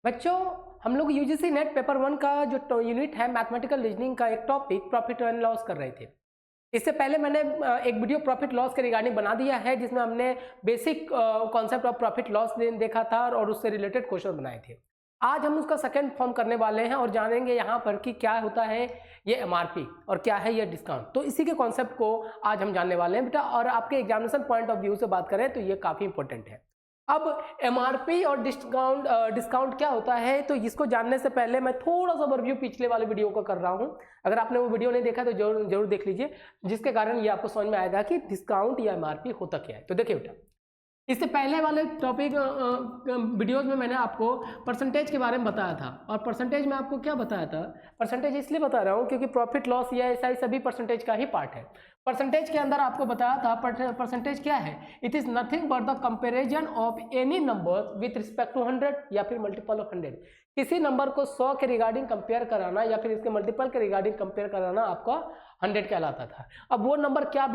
बच्चों, हम लोग यूजीसी नेट पेपर 1 का जो यूनिट है मैथमेटिकल रीजनिंग का एक टॉपिक प्रॉफिट एंड लॉस कर रहे थे। इससे पहले मैंने एक वीडियो प्रॉफिट लॉस के रिगार्डिंग बना दिया है जिसमें हमने basic concept of profit loss देखा था और उससे रिलेटेड क्वेश्चन बनाए थे। आज हम उसका सेकंड फॉर्म करने वाले हैं और जानेंगे यहाँ पर कि क्या होता है ये एमआरपी और क्या है ये डिस्काउंट। तो इसी के कॉन्सेप्ट को आज हम जानने वाले हैं बेटा, और आपके एग्जामिनेशन पॉइंट ऑफ व्यू से बात करें तो ये काफ़ी इंपॉर्टेंट है। अब एमआरपी और डिस्काउंट क्या होता है, तो इसको जानने से पहले मैं थोड़ा सा ओवरव्यू पिछले वाले वीडियो का कर रहा हूं। अगर आपने वो वीडियो नहीं देखा तो जरूर देख लीजिए, जिसके कारण ये आपको समझ में आएगा कि डिस्काउंट या एमआरपी होता क्या है। तो देखिए बेटा, इससे पहले वाले टॉपिक वीडियोज में मैंने आपको परसेंटेज के बारे में बताया था, और परसेंटेज में आपको क्या बताया था, परसेंटेज इसलिए बता रहा हूँ क्योंकि प्रॉफिट लॉस या ऐसा ही सभी परसेंटेज का ही पार्ट है। परसेंटेज के अंदर आपको बताया था परसेंटेज क्या है, it is nothing but the comparison of any number with respect to 100 या फिर मल्टीपल ऑफ 100। किसी नंबर को 100 के रिगार्डिंग कंपेयर कराना या फिर इसके मल्टीपल के रिगार्डिंग कंपेयर कराना आपका 100 कहलाता था। अब वो नंबर क्या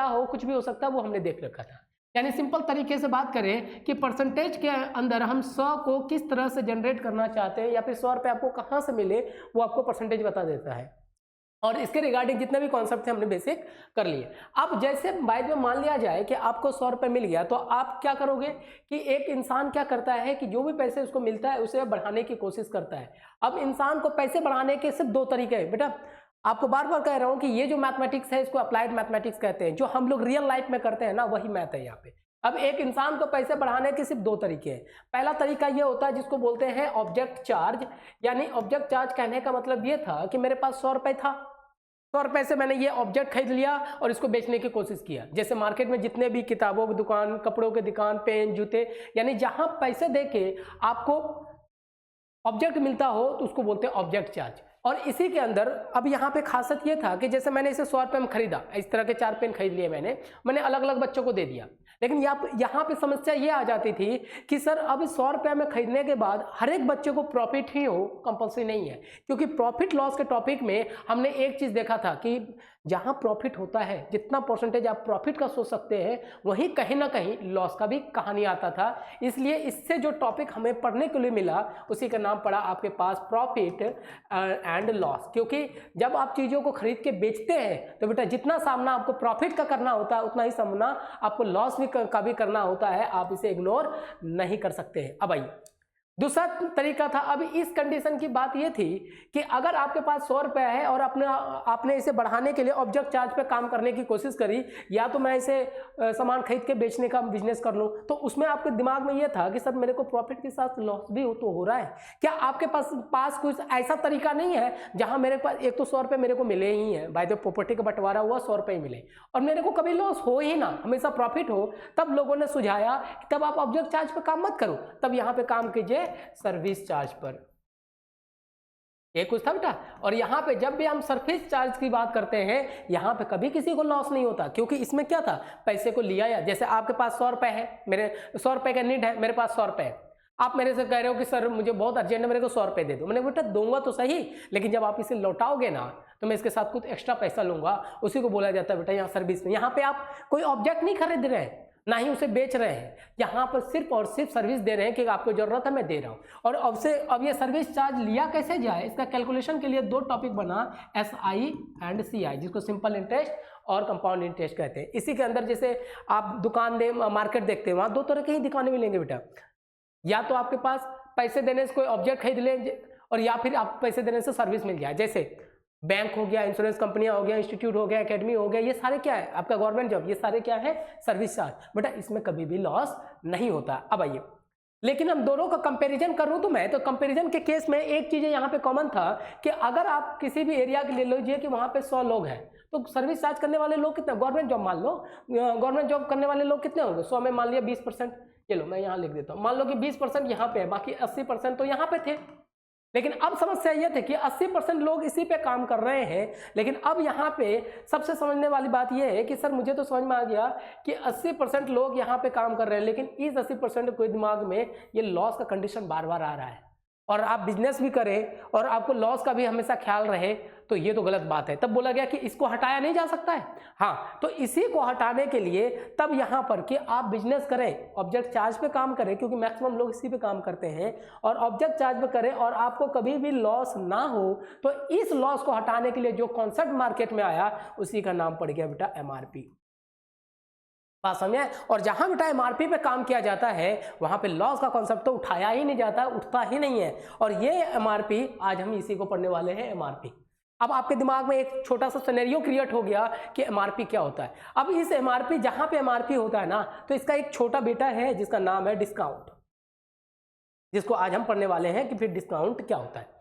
हो कुछ भी हो सकता है, वो हमने देख रखा था। यानी सिंपल तरीके से बात करें कि परसेंटेज के अंदर हम 100 को किस तरह से जनरेट करना चाहते हैं या फिर 100 रुपये आपको कहाँ से मिले, वो आपको परसेंटेज बता देता है। और इसके रिगार्डिंग जितने भी कॉन्सेप्ट थे हमने बेसिक कर लिए। अब जैसे बाद में मान लिया जाए कि आपको 100 रुपये मिल गया, तो आप क्या करोगे कि एक इंसान क्या करता है कि जो भी पैसे उसको मिलता है उसे बढ़ाने की कोशिश करता है। अब इंसान को पैसे बढ़ाने के सिर्फ दो तरीके हैं बेटा, आपको बार बार कह रहा हूं कि ये जो मैथमेटिक्स है इसको अप्लाइड मैथमेटिक्स कहते हैं, जो हम लोग रियल लाइफ में करते हैं ना, वही मैथ है यहाँ पे। अब एक इंसान को पैसे बढ़ाने के सिर्फ दो तरीके हैं। पहला तरीका ये होता है जिसको बोलते हैं ऑब्जेक्ट चार्ज। यानी ऑब्जेक्ट चार्ज कहने का मतलब ये था कि मेरे पास 100 रुपये था, 100 रुपये से मैंने ये ऑब्जेक्ट खरीद लिया और इसको बेचने की कोशिश किया। जैसे मार्केट में जितने भी किताबों की दुकान, कपड़ों की दुकान, पेन, जूते, यानी जहां पैसे दे के आपको ऑब्जेक्ट मिलता हो तो उसको बोलते हैं ऑब्जेक्ट चार्ज। और इसी के अंदर अब यहाँ पे खासियत ये था कि जैसे मैंने इसे 100 रुपये में खरीदा, इस तरह के 4 पेन खरीद लिए मैंने अलग अलग बच्चों को दे दिया। लेकिन यहाँ पे समस्या ये आ जाती थी कि सर अब 100 रुपये में खरीदने के बाद हर एक बच्चे को प्रॉफिट ही हो कंपल्सरी नहीं है, क्योंकि प्रॉफिट लॉस के टॉपिक में हमने एक चीज़ देखा था कि जहाँ प्रॉफिट होता है, जितना परसेंटेज आप प्रॉफिट का सोच सकते हैं, वहीं कहीं ना कहीं लॉस का भी कहानी आता था। इसलिए इससे जो टॉपिक हमें पढ़ने के लिए मिला उसी का नाम पड़ा आपके पास प्रॉफिट एंड लॉस। क्योंकि जब आप चीज़ों को खरीद के बेचते हैं तो बेटा जितना सामना आपको प्रॉफिट का करना होता है उतना ही सामना आपको लॉस भी का भी करना होता है, आप इसे इग्नोर नहीं कर सकते हैं। अब आइए दूसरा तरीका था। अब इस कंडीशन की बात यह थी कि अगर आपके पास 100 रुपये है और आपने इसे बढ़ाने के लिए ऑब्जेक्ट चार्ज पे काम करने की कोशिश करी, या तो मैं इसे सामान खरीद के बेचने का बिजनेस कर लूं, तो उसमें आपके दिमाग में यह था कि सर मेरे को प्रॉफिट के साथ लॉस भी तो हो रहा है। क्या आपके पास कुछ ऐसा तरीका नहीं है जहां मेरे पास एक तो 100 रुपये मेरे को मिले ही हैं, बाय द प्रॉपर्टी का बंटवारा हुआ 100 रुपये मिले और मेरे को कभी लॉस हो ही ना, हमेशा प्रॉफिट हो, तब लोगों ने सुझाया तब आप ऑब्जेक्ट चार्ज पे काम मत करो, तब यहाँ पे काम कीजिए सर्विस चार्ज पर। ये कुछ था बेटा। और यहाँ पे जब भी हम सर्विस चार्ज की बात करते हैं, यहाँ पे कभी किसी को लॉस नहीं होता, क्योंकि इसमें क्या था, पैसे को लिया या जैसे आपके पास 100 रुपये है, मेरे 100 रुपये का नीड है, मेरे पास 100 रुपये है, आप मेरे से कह रहे हो कि सर मुझे बहुत अर्जेंट है, मेरे को 100 रुपये दे दो। मैंने बेटा दूंगा तो सही, लेकिन जब आप इसे लौटाओगे ना तो मैं इसके साथ कुछ एक्स्ट्रा पैसा लूंगा, उसी को बोला जाता है बेटा यहाँ सर्विस में। यहाँ पे आप कोई ऑब्जेक्ट नहीं खरीद रहे हैं, ना ही उसे बेच रहे हैं, यहाँ पर सिर्फ और सिर्फ सर्विस दे रहे हैं कि आपको जरूरत है मैं दे रहा हूँ। और अब ये सर्विस चार्ज लिया कैसे जाए, इसका कैलकुलेशन के लिए दो टॉपिक बना, SI एंड CI, जिसको सिंपल इंटरेस्ट और कंपाउंड इंटरेस्ट कहते हैं। इसी के अंदर जैसे आप मार्केट देखते हैं, वहाँ दो तरह की ही दुकानें मिलेंगे बेटा, या तो आपके पास पैसे देने से कोई ऑब्जेक्ट खरीद लें और या फिर आप पैसे देने से सर्विस मिल जाए। जैसे बैंक हो गया, इंश्योरेंस कंपनियां हो गया, इंस्टीट्यूट हो गया, एकेडमी हो गया, ये सारे क्या है, आपका गवर्नमेंट जॉब, ये सारे क्या है, सर्विस चार्ज। बेटा इसमें कभी भी लॉस नहीं होता। अब आइए, लेकिन हम दोनों का कंपैरिजन कर लूं तो मैं तो कंपैरिजन के केस में एक चीज यहाँ पे कॉमन था कि अगर आप किसी भी एरिया के ले लीजिए कि वहाँ पे 100 लोग हैं, तो सर्विस चार्ज करने वाले लोग कितने, गवर्नमेंट जॉब मान लो, गवर्नमेंट जॉब करने वाले लोग कितने होंगे, 100 में मान लिया 20%, ये लो मैं यहाँ लिख देता हूँ, मान लो कि 20% यहाँ पे है, बाकी 80% तो यहाँ पे थे। लेकिन अब समस्या यह थी कि 80% लोग इसी पे काम कर रहे हैं। लेकिन अब यहाँ पे सबसे समझने वाली बात यह है कि सर मुझे तो समझ में आ गया कि 80% लोग यहाँ पे काम कर रहे हैं, लेकिन इस 80% के दिमाग में ये लॉस का कंडीशन बार बार आ रहा है। और आप बिजनेस भी करें और आपको लॉस का भी हमेशा ख्याल रहे, तो ये तो गलत बात है। तब बोला गया कि इसको हटाया नहीं जा सकता है। हाँ, तो इसी को हटाने के लिए तब यहाँ पर कि आप बिजनेस करें, ऑब्जेक्ट चार्ज पे काम करें, क्योंकि मैक्सिमम लोग इसी पे काम करते हैं, और ऑब्जेक्ट चार्ज पे करें और आपको कभी भी लॉस ना हो, तो इस लॉस को हटाने के लिए जो कॉन्सेप्ट मार्केट में आया उसी का नाम पड़ गया बेटा एमआरपी। बात समझे? और जहां बेटा एमआरपी पे काम किया जाता है वहां पे लॉस का कॉन्सेप्ट तो उठाया ही नहीं जाता, उठता ही नहीं है। और ये एमआरपी, आज हम इसी को पढ़ने वाले हैं, एमआरपी। अब आपके दिमाग में एक छोटा सा सिनेरियो क्रिएट हो गया कि एमआरपी क्या होता है। अब इस एमआरपी, जहां पे एमआरपी होता है ना, तो इसका एक छोटा बेटा है जिसका नाम है डिस्काउंट, जिसको आज हम पढ़ने वाले हैं कि फिर डिस्काउंट क्या होता है।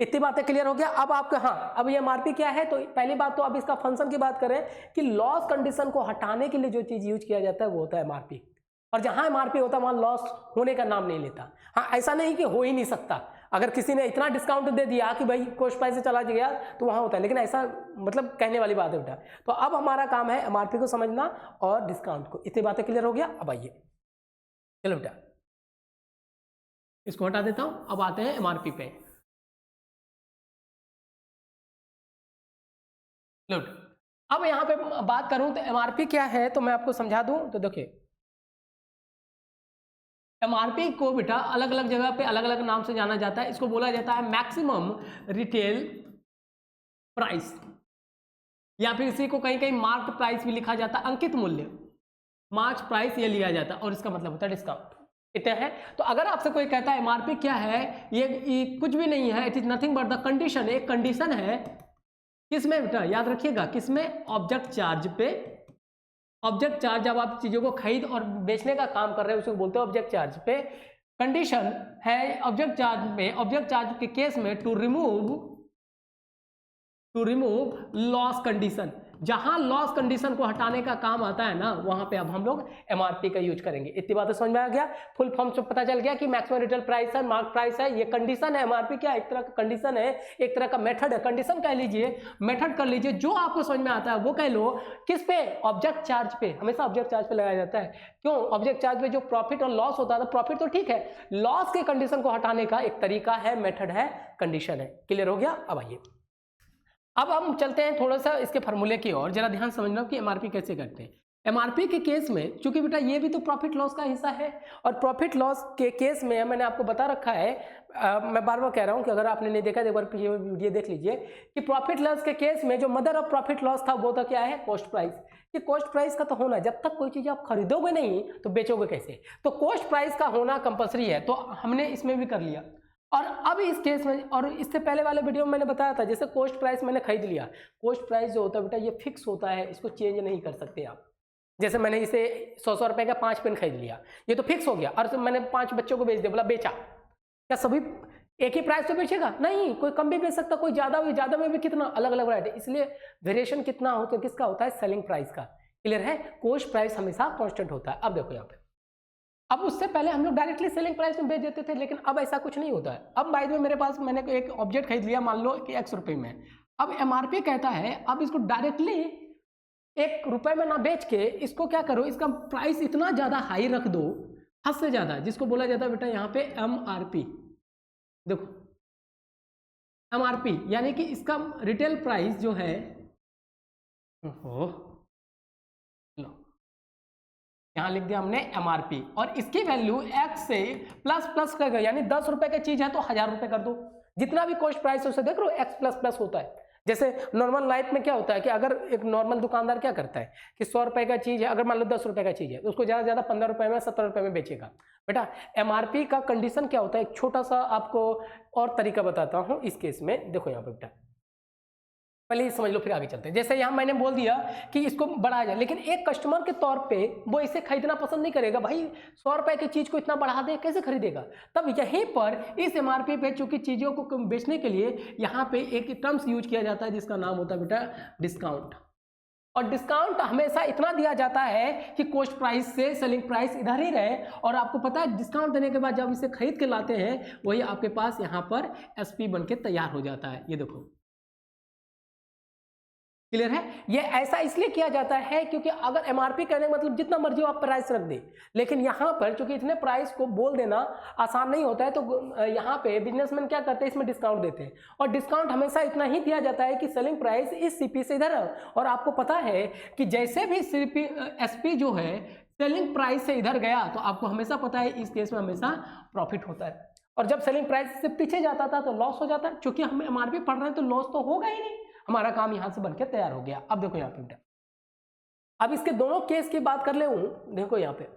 इतनी बातें क्लियर हो गया। अब आपका, हाँ, अब ये एमआरपी क्या है, तो पहली बात तो अब इसका फंक्शन की बात करें कि लॉस कंडीशन को हटाने के लिए जो चीज यूज किया जाता है वो होता है एमआरपी। और जहां एमआरपी होता है वहां लॉस होने का नाम नहीं लेता। हाँ, ऐसा नहीं कि हो ही नहीं सकता, अगर किसी ने इतना डिस्काउंट दे दिया कि भाई कॉस्ट प्राइस से चला गया तो वहां होता है, लेकिन ऐसा मतलब कहने वाली बात है बेटा। तो अब हमारा काम है एमआरपी को समझना और डिस्काउंट को। इतनी बातें क्लियर हो गया। अब आइए, चलो बेटा इसको हटा देता हूं, अब आते हैं एमआरपी पे। लुट, अब यहां पे बात करूं तो एमआरपी क्या है, तो मैं आपको समझा दूं। तो देखिए, एमआरपी को बेटा अलग अलग जगह पे अलग अलग नाम से जाना जाता है। इसको बोला जाता है मैक्सिमम रिटेल प्राइस, या फिर इसी को कहीं कहीं मार्क प्राइस भी लिखा जाता है, अंकित मूल्य, मार्क प्राइस ये लिया जाता है, और इसका मतलब होता है डिस्काउंट। इतना है। तो अगर आपसे कोई कहता है एमआरपी क्या है, ये कुछ भी नहीं है, it is nothing but the condition, एक कंडीशन है किसमें बेटा, याद रखिएगा, किसमें, ऑब्जेक्ट चार्ज पे। ऑब्जेक्ट चार्ज, जब आप चीजों को खरीद और बेचने का काम कर रहे हैं उसको बोलते हैं ऑब्जेक्ट चार्ज पे। कंडीशन है ऑब्जेक्ट चार्ज में, ऑब्जेक्ट चार्ज के केस में टू रिमूव लॉस कंडीशन, जहां लॉस कंडीशन को हटाने का काम आता है ना, वहां पे अब हम लोग एमआरपी का यूज करेंगे। इतनी बातें समझ में आ गया। फुल फॉर्म से पता चल गया कि मैक्सिमम रिटेल प्राइस है, मार्क प्राइस है, ये कंडीशन है। एमआरपी क्या, एक तरह का कंडीशन है, एक तरह का मेथड है। कंडीशन कह लीजिए, मेथड कर लीजिए, जो आपको समझ में आता है वो कह लो। किस पे, ऑब्जेक्ट चार्ज पे। हमेशा ऑब्जेक्ट चार्ज पे लगाया जाता है। क्यों, ऑब्जेक्ट चार्ज पे जो प्रॉफिट और लॉस होता है, प्रॉफिट तो ठीक है, लॉस के कंडीशन को हटाने का एक तरीका है, मेथड है, कंडीशन है। क्लियर हो गया। अब आइए, अब हम चलते हैं थोड़ा सा इसके फार्मूले की ओर। जरा ध्यान समझना कि एमआरपी कैसे करते हैं। एमआरपी के केस में, चूंकि बेटा ये भी तो प्रॉफिट लॉस का हिस्सा है, और प्रॉफिट लॉस के केस में मैंने आपको बता रखा है, मैं बार बार कह रहा हूं कि अगर आपने नहीं देखा तो एक बार वीडियो देख लीजिए, कि प्रॉफिट लॉस के केस में जो मदर ऑफ प्रॉफिट लॉस था वो था क्या है, कॉस्ट प्राइस। कि कॉस्ट प्राइस का तो होना, जब तक कोई चीज आप खरीदोगे नहीं तो बेचोगे कैसे, तो कॉस्ट प्राइस का होना कंपलसरी है। तो हमने इसमें भी कर लिया। और अब इस केस में, और इससे पहले वाले वीडियो में मैंने बताया था, जैसे कॉस्ट प्राइस मैंने खरीद लिया, कॉस्ट प्राइस जो होता है बेटा ये फिक्स होता है, इसको चेंज नहीं कर सकते आप। जैसे मैंने इसे 100 रुपए का 5 पेन खरीद लिया, ये तो फिक्स हो गया, और मैंने 5 बच्चों को बेच दिया, बोला बेचा, क्या सभी एक ही प्राइस पे बेचेगा? नहीं, कोई कम भी बेच सकता, कोई ज्यादा में भी कितना, अलग अलग वैरायटी। इसलिए वेरिएशन कितना होता है, किसका होता है, सेलिंग प्राइस का। क्लियर है। कॉस्ट प्राइस हमेशा कॉन्स्टेंट होता है। अब देखो यहाँ पे, अब उससे पहले हम लोग डायरेक्टली सेलिंग प्राइस में बेच देते थे, लेकिन अब ऐसा कुछ नहीं होता है। अब बाय द वे मेरे पास, मैंने एक ऑब्जेक्ट खरीद लिया, मान लो कि X रुपए में, अब एमआरपी कहता है अब इसको डायरेक्टली 1 रुपए में ना बेच के इसको क्या करो, इसका प्राइस इतना ज्यादा हाई रख दो, हद से ज्यादा, जिसको बोला जाता है बेटा यहाँ पे एमआरपी। देखो एमआरपी यानी कि इसका रिटेल प्राइस जो है, यहाँ लिख दिया हमने एमआरपी, और इसकी वैल्यू X से प्लस कर, यानी 10 रुपए की चीज है तो 1000 रुपए कर दो। जितना भी कॉस्ट प्राइस है उसे देख लो X प्लस होता है। जैसे नॉर्मल लाइफ में क्या होता है कि अगर एक नॉर्मल दुकानदार क्या करता है कि 100 रुपए का चीज है, अगर मान लो 10 रुपए का चीज है, उसको ज्यादा से ज्यादा 15 रुपए में, 17 रुपए में बेचेगा। बेटा एमआरपी का कंडीशन क्या होता है, एक छोटा सा आपको और तरीका बताता हूँ इस केस में। देखो यहाँ पे बेटा, पहले समझ लो फिर आगे चलते हैं। जैसे यहाँ मैंने बोल दिया कि इसको बढ़ाया जाए, लेकिन एक कस्टमर के तौर पे वो इसे खरीदना पसंद नहीं करेगा। भाई 100 रुपए की चीज को इतना बढ़ा दे, कैसे खरीदेगा? तब यहीं पर इस एमआरपी पे, चूंकि चीजों को बेचने के लिए यहाँ पे एक टर्म्स यूज किया जाता है जिसका नाम होता है बेटा डिस्काउंट। और डिस्काउंट हमेशा इतना दिया जाता है कि कॉस्ट प्राइस से सेलिंग प्राइस इधर ही रहे। और आपको पता है डिस्काउंट देने के बाद जब इसे खरीद के लाते हैं, वही आपके पास यहाँ पर एसपी बन के तैयार हो जाता है। ये देखो क्लियर है? ये ऐसा इसलिए किया जाता है क्योंकि अगर एमआरपी कहने का मतलब जितना मर्जी आप प्राइस रख दे, लेकिन यहाँ पर चूंकि इतने प्राइस को बोल देना आसान नहीं होता है, तो यहाँ पे बिजनेसमैन क्या करते हैं, इसमें डिस्काउंट देते हैं। और डिस्काउंट हमेशा इतना ही दिया जाता है कि सेलिंग प्राइस इस सीपी से इधर है। और आपको पता है कि जैसे भी सीपी एसपी जो है सेलिंग प्राइस से इधर गया तो आपको हमेशा पता है इस केस में हमेशा प्रॉफिट होता है। और जब सेलिंग प्राइस से पीछे जाता था तो लॉस हो जाता है। चूंकि हम एमआरपी पढ़ रहे हैं तो लॉस तो होगा ही नहीं, हमारा काम यहां से बनकर तैयार हो गया। अब देखो यहाँ पे, अब इसके दोनों केस की बात कर ले हूं। देखो यहाँ पे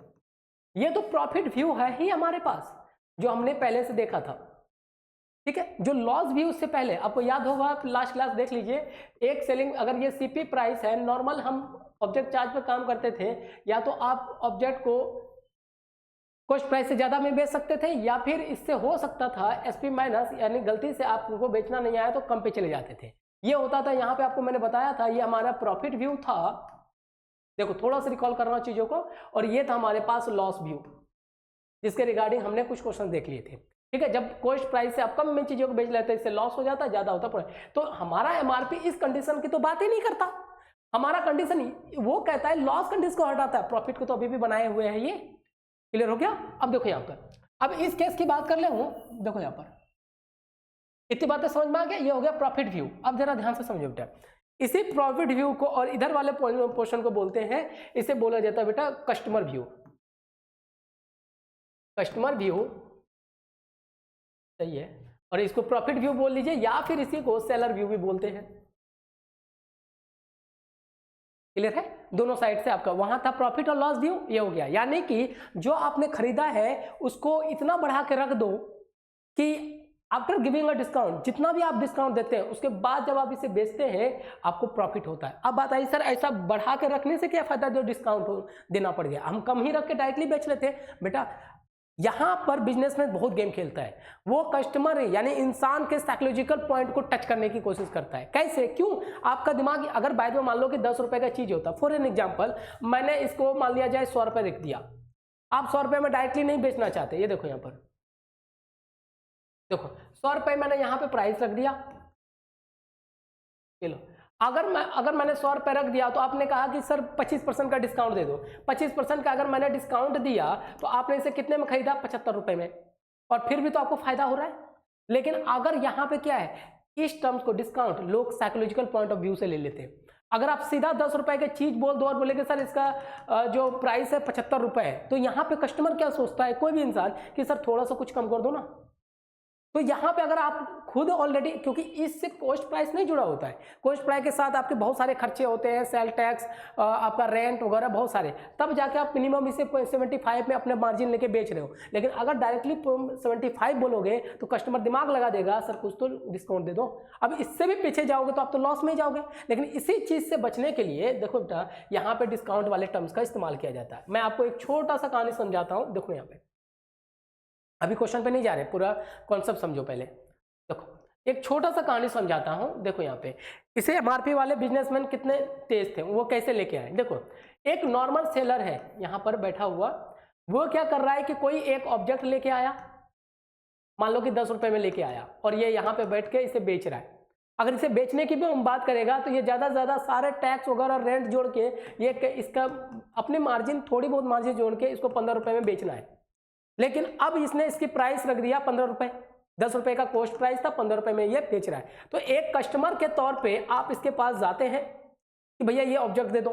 ये तो प्रॉफिट व्यू है ही हमारे पास जो हमने पहले से देखा था, ठीक है। जो लॉस व्यू से पहले आपको याद होगा, आप लास्ट क्लास देख लीजिए, एक सेलिंग अगर ये सीपी प्राइस है, नॉर्मल हम ऑब्जेक्ट चार्ज पर काम करते थे, या तो आप ऑब्जेक्ट को कॉस्ट प्राइस से ज्यादा में बेच सकते थे, या फिर इससे हो सकता था एसपी माइनस, यानी गलती से आपको बेचना नहीं आया तो कम पे चले जाते थे। ये होता था। यहाँ पे आपको मैंने बताया था ये हमारा प्रॉफिट व्यू था। देखो थोड़ा सा रिकॉल करना चीजों को। और ये था हमारे पास लॉस व्यू, जिसके रिगार्डिंग हमने कुछ क्वेश्चन देख लिए थे, ठीक है। जब कॉस्ट प्राइस से आप कम में चीजों को बेच लेते हैं, इससे लॉस हो जाता, ज्यादा होता। तो हमारा एमआरपी इस कंडीशन की तो बात ही नहीं करता। हमारा कंडीशन वो कहता है लॉस कंडीशन को हटाता है, प्रॉफिट को तो अभी भी बनाए हुए हैं। ये क्लियर हो गया? अब देखो यहाँ पर, अब इस केस की बात कर ले हूं। देखो यहाँ पर इतनी बातें समझ में आ गया, ये हो गया प्रॉफिट व्यू। अब जरा ध्यान से समझो बेटा, इसी प्रॉफिट व्यू को और इधर वाले पोर्शन को बोलते हैं, इसे बोला जाता है बेटा कस्टमर व्यू। कस्टमर व्यू सही है, और इसको प्रॉफिट व्यू बोल लीजिए, या फिर इसी को सेलर व्यू भी बोलते हैं। क्लियर है? दोनों साइड से आपका वहां था प्रॉफिट और लॉस व्यू, ये हो गया। यानी कि जो आपने खरीदा है उसको इतना बढ़ा के रख दो कि आफ्टर गिविंग अ डिस्काउंट, जितना भी आप डिस्काउंट देते हैं उसके बाद जब आप इसे बेचते हैं आपको प्रॉफिट होता है। अब बात आई सर ऐसा बढ़ा के रखने से क्या फायदा जो डिस्काउंट देना पड़ गया, हम कम ही रख के डायरेक्टली बेच लेते हैं। बेटा यहां पर बिजनेसमैन बहुत गेम खेलता है, वो कस्टमर यानी इंसान के साइकोलॉजिकल पॉइंट को टच करने की कोशिश करता है। कैसे? क्यों? आपका दिमाग अगर बाद में मान लो कि 10 रुपए का चीज होता, फॉर एन एग्जांपल मैंने इसको मान लिया जाए 100 रुपए रख दिया, आप 100 रुपए में डायरेक्टली नहीं बेचना चाहते। ये देखो यहाँ पर, देखो 100 रुपए मैंने यहाँ पे प्राइस रख दिया। चलो अगर मैंने 100 रुपए रख दिया तो आपने कहा कि सर 25% का डिस्काउंट दे दो। 25% का अगर मैंने डिस्काउंट दिया तो आपने इसे कितने में खरीदा? 75 रुपए में, और फिर भी तो आपको फायदा हो रहा है। लेकिन अगर यहाँ पे क्या है, इस टर्म्स को डिस्काउंट लोग साइकोलॉजिकल पॉइंट ऑफ व्यू से ले लेते हैं। अगर आप सीधा 10 रुपए की चीज बोल दो और बोले कि सर इसका जो प्राइस है 75 रुपए है, तो यहाँ पे कस्टमर क्या सोचता है, कोई भी इंसान, कि सर थोड़ा सा कुछ कम कर दो ना। तो यहाँ पे अगर आप खुद ऑलरेडी, क्योंकि इससे कॉस्ट प्राइस नहीं जुड़ा होता है, कॉस्ट प्राइस के साथ आपके बहुत सारे खर्चे होते हैं, सेल टैक्स, आपका रेंट वगैरह बहुत सारे, तब जाके आप मिनिमम इसे 75 में अपने मार्जिन लेके बेच रहे हो। लेकिन अगर डायरेक्टली 75 बोलोगे तो कस्टमर दिमाग लगा देगा, सर कुछ तो डिस्काउंट दे दो। अब इससे भी पीछे जाओगे तो आप तो लॉस में ही जाओगे। लेकिन इसी चीज से बचने के लिए देखो बेटा यहाँ पे डिस्काउंट वाले टर्म्स का इस्तेमाल किया जाता है। मैं आपको एक छोटा सा कहानी समझाता हूँ। देखो यहाँ पे, अभी क्वेश्चन पे नहीं जा रहे, पूरा कॉन्सेप्ट समझो पहले। देखो एक छोटा सा कहानी समझाता हूं। देखो यहाँ पे इसे एमआरपी वाले बिजनेसमैन कितने तेज थे, वो कैसे लेके आए। देखो एक नॉर्मल सेलर है यहाँ पर बैठा हुआ, वो क्या कर रहा है कि कोई एक ऑब्जेक्ट लेके आया, मान लो कि 10 रुपए में लेके आया, और ये यहाँ पे बैठ के इसे बेच रहा है। अगर इसे बेचने की भी हम बात करेगा तो ये ज्यादा से ज्यादा सारे टैक्स वगैरह रेंट जोड़ के ये इसका अपने मार्जिन, थोड़ी बहुत मार्जिन जोड़ के इसको 15 रुपए में बेचना है। लेकिन अब इसने इसकी प्राइस रख दिया 15 रुपए, 10 रुपए का कॉस्ट प्राइस था, 15 रुपए में ये बेच रहा है। तो एक कस्टमर के तौर पे आप इसके पास जाते हैं कि भैया ये ऑब्जेक्ट दे दो।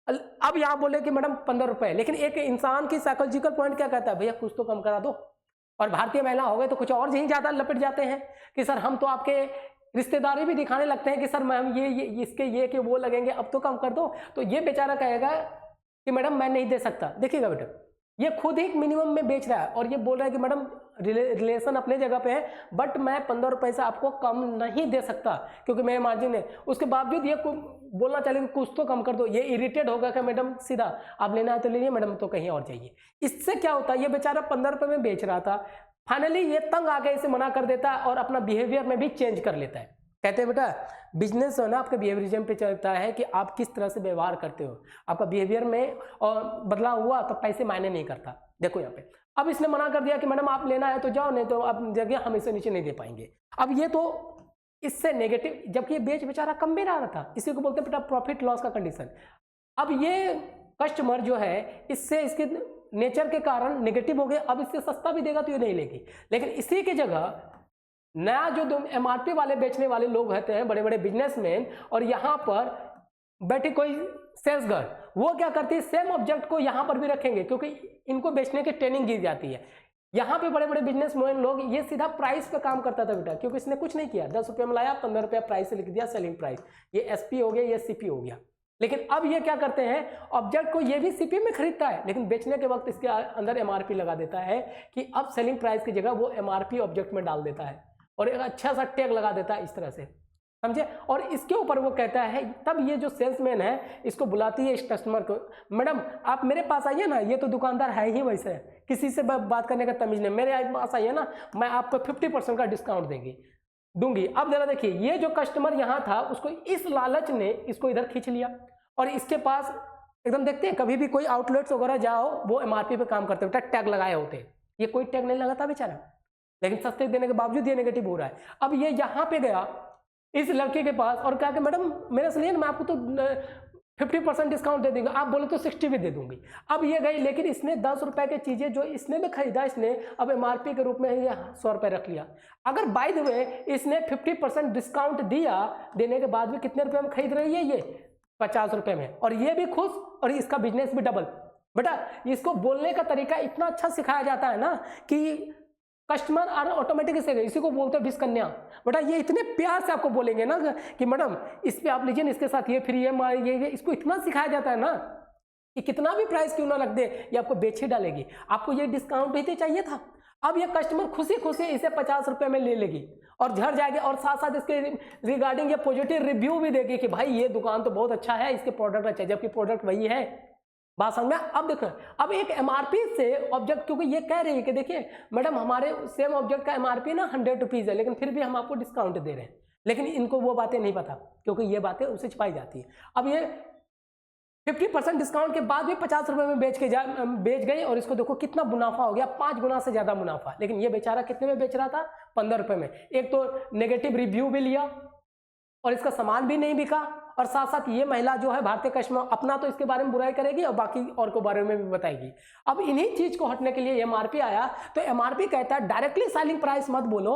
अब यहाँ बोले कि मैडम 15 रुपए, लेकिन एक इंसान की साइकोलॉजिकल पॉइंट क्या कहता है, भैया कुछ तो कम करा दो। और भारतीय महिला हो गए तो कुछ और ही ज्यादा लपेट जाते हैं कि सर हम तो आपके रिश्तेदारी भी दिखाने लगते हैं कि सर मैम ये इसके ये के वो लगेंगे, अब तो कम कर दो। तो ये बेचारा कहेगा कि मैडम मैं नहीं दे सकता। देखिएगा बेटा, ये खुद ही मिनिमम में बेच रहा है और ये बोल रहा है कि मैडम रिलेशन अपने जगह पे है, बट मैं 15 रुपए से आपको कम नहीं दे सकता क्योंकि मेरे मार्जिन है। उसके बावजूद ये बोलना चाहिए कुछ तो कम कर दो। ये इरिटेट होगा कि मैडम सीधा आप लेना है तो ले लीजिए, मैडम तो कहीं और जाइए। इससे क्या होता है, ये बेचारा 15 रुपए में बेच रहा था, फाइनली ये तंग आके इसे मना कर देता है और अपना बिहेवियर में भी चेंज कर लेता है। कहते हैं बेटा बिजनेस है ना आपके बिहेवियरिज्म पे चलता है कि आप किस तरह से व्यवहार करते हो। आपका बिहेवियर में और बदलाव हुआ तो पैसे मायने नहीं करता। देखो यहाँ पे अब इसने मना कर दिया कि मैडम आप लेना है तो जाओ, नहीं तो आप जगह हम इसे नीचे नहीं दे पाएंगे। अब ये तो इससे नेगेटिव, जबकि ये बेचारा कम भी रहा था, इसी को बोलते हैं बेटा प्रॉफिट लॉस का कंडीशन। अब ये कस्टमर जो है इससे इसके नेचर के कारण नेगेटिव हो गए, अब इससे सस्ता भी देगा तो ये नहीं लेगी। लेकिन इसी की जगह नया जो एमआरपी वाले बेचने वाले लोग होते हैं, बड़े बड़े बिजनेसमैन, और यहाँ पर बैठे कोई सेल्स गर्ल, वो क्या करती है, सेम ऑब्जेक्ट को यहाँ पर भी रखेंगे, क्योंकि इनको बेचने की ट्रेनिंग दी जाती है। यहाँ पे बड़े बड़े बिजनेसमैन लोग, ये सीधा प्राइस पे काम करता था बेटा, क्योंकि इसने कुछ नहीं किया, 10 रुपये में लाया, 15 रुपया प्राइस से लिख दिया सेलिंग प्राइस, ये एसपी हो गया, ये सीपी हो गया। लेकिन अब ये क्या करते हैं, ऑब्जेक्ट को ये भी सीपी में खरीदता है, लेकिन बेचने के वक्त इसके अंदर एमआरपी लगा देता है कि अब सेलिंग प्राइस की जगह वो एमआरपी ऑब्जेक्ट में डाल देता है और एक अच्छा सा टैग लगा देता है इस तरह से, समझे। और इसके ऊपर वो कहता है, तब ये जो सेल्समैन है इसको बुलाती है इस कस्टमर को, मैडम आप मेरे पास आइए ना, ये तो दुकानदार है ही वैसे, किसी से बात करने का तमीज नहीं, मेरे पास आइए ना, मैं आपको 50% का डिस्काउंट दूंगी। अब जरा देखिए, ये जो कस्टमर यहाँ था उसको इस लालच ने इसको इधर खींच लिया, और इसके पास एकदम, देखते हैं कभी भी कोई आउटलेट्स वगैरह जाओ, वो एमआरपी पे काम करते बेटा, टैग लगाए होते, ये कोई टैग नहीं लगाता बेचारा, लेकिन सस्ते देने के बावजूद ये नेगेटिव हो रहा है। अब ये यहाँ पे गया इस लड़के के पास और कहा कि मैडम मेरे से लिए मैं आपको तो 50% डिस्काउंट दे देंगे, आप बोले तो 60 भी दे दूंगी। अब ये गई, लेकिन इसने 10 रुपए की चीजें जो इसने भी खरीदा, इसने अब एमआरपी के रूप में ये 100 रुपए रख लिया। अगर बाय द वे इसने 50% डिस्काउंट दिया, देने के बाद भी कितने रुपए में खरीद रही है, ये 50 रुपए में, और ये भी खुश और इसका बिजनेस भी डबल। बेटा इसको बोलने का तरीका इतना अच्छा सिखाया जाता है ना कि कस्टमर और ऑटोमेटिक से, इसी को बोलते हैं विस्कन्या। बेटा ये इतने प्यार से आपको बोलेंगे ना कि मैडम इस पे आप लीजिए, इसके साथ ये फ्री है, ये इसको इतना सिखाया जाता है ना कि कितना भी प्राइस क्यों ना लग दे, ये आपको बेच ही डालेगी, आपको ये डिस्काउंट ही तो चाहिए था। अब ये कस्टमर खुशी खुशी इसे 50 रुपए में ले लेगी और झड़ जाएगी, और साथ साथ इसके रिगार्डिंग ये पॉजिटिव रिव्यू भी देगी कि भाई ये दुकान तो बहुत अच्छा है, इसके प्रोडक्ट अच्छा है, जबकि प्रोडक्ट वही है। बात समझ में? अब देखो, अब एक एमआरपी से ऑब्जेक्ट, क्योंकि ये कह रही है कि देखिए मैडम हमारे सेम ऑब्जेक्ट का एमआरपी ना 100 रुपीज है, लेकिन फिर भी हम आपको डिस्काउंट दे रहे हैं, लेकिन इनको वो बातें नहीं पता, क्योंकि ये बातें उसे छिपाई जाती है। अब ये 50% डिस्काउंट के बाद भी 50 रुपए में बेच गई, और इसको देखो कितना मुनाफा हो गया, 5 गुना से ज्यादा मुनाफा। लेकिन ये बेचारा कितने में बेच रहा था, 15 रुपए में। एक तो नेगेटिव रिव्यू भी लिया और इसका सामान भी नहीं बिका, और साथ साथ ये महिला जो है भारतीय कस्टमर अपना तो इसके बारे में बुराई करेगी और बाकी और के बारे में भी बताएगी। अब इन्हीं चीज को हटने के लिए एमआरपी आया, तो एमआरपी कहता है डायरेक्टली सेलिंग प्राइस मत बोलो,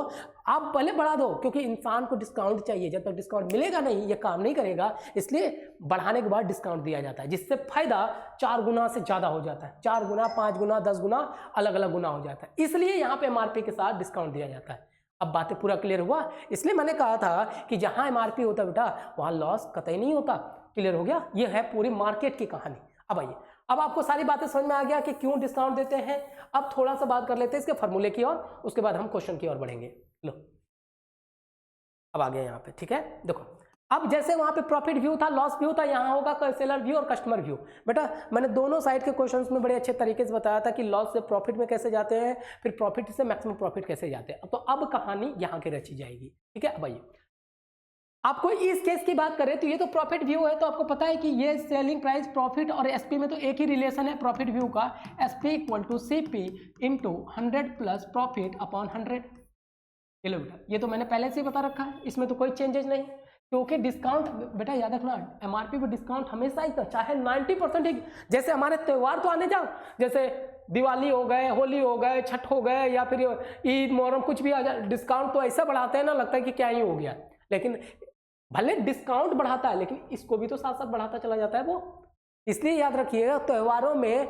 आप पहले बढ़ा दो, क्योंकि इंसान को डिस्काउंट चाहिए, जब तक डिस्काउंट मिलेगा नहीं ये काम नहीं करेगा, इसलिए बढ़ाने के बाद डिस्काउंट दिया जाता है, जिससे फायदा 4 गुना से ज्यादा हो जाता है, 4 गुना, 5 गुना, 10 गुना, अलग अलग गुना हो जाता है, इसलिए यहाँ पे एमआरपी के साथ डिस्काउंट दिया जाता है। अब बातें पूरा क्लियर हुआ? इसलिए मैंने कहा था कि जहां एमआरपी होता बेटा वहां लॉस कतई नहीं होता। क्लियर हो गया? ये है पूरी मार्केट की कहानी। अब आइए, अब आपको सारी बातें समझ में आ गया कि क्यों डिस्काउंट देते हैं। अब थोड़ा सा बात कर लेते हैं इसके फॉर्मूले की और, उसके बाद हम क्वेश्चन की ओर बढ़ेंगे। लो अब आ गए यहाँ पे, ठीक है। देखो अब जैसे वहां पे प्रॉफिट व्यू था, लॉस व्यू था, यहाँ होगा सेलर व्यू और कस्टमर व्यू। बेटा मैंने दोनों साइड के क्वेश्चंस में बड़े अच्छे तरीके से बताया था कि लॉस से प्रॉफिट में कैसे जाते हैं, फिर प्रॉफिट से मैक्सिमम प्रॉफिट कैसे जाते हैं। तो अब कहानी यहाँ की रची जाएगी, ठीक है। अब आइए, आपको इस केस की बात करें तो ये तो प्रॉफिट व्यू है, तो आपको पता है कि ये सेलिंग प्राइस, प्रॉफिट और एसपी में तो एक ही रिलेशन है प्रॉफिट व्यू का, SP equal to CP into 100 plus profit upon 100। चलो बेटा ये तो मैंने पहले से ही बता रखा है, इसमें तो कोई चेंजेस नहीं, क्योंकि डिस्काउंट बेटा याद रखना एमआरपी पे डिस्काउंट हमेशा ही था, चाहे 90% ही। जैसे हमारे त्यौहार तो आने जाओ, जैसे दिवाली हो गए, होली हो गए, छठ हो गए, या फिर ईद, मोहर्रम, कुछ भी आ जाए, डिस्काउंट तो ऐसा बढ़ाते हैं ना, लगता है कि क्या ही हो गया। लेकिन भले डिस्काउंट बढ़ाता है, लेकिन इसको भी तो साथ साथ बढ़ाता चला जाता है वो। इसलिए याद रखिएगा, त्योहारों में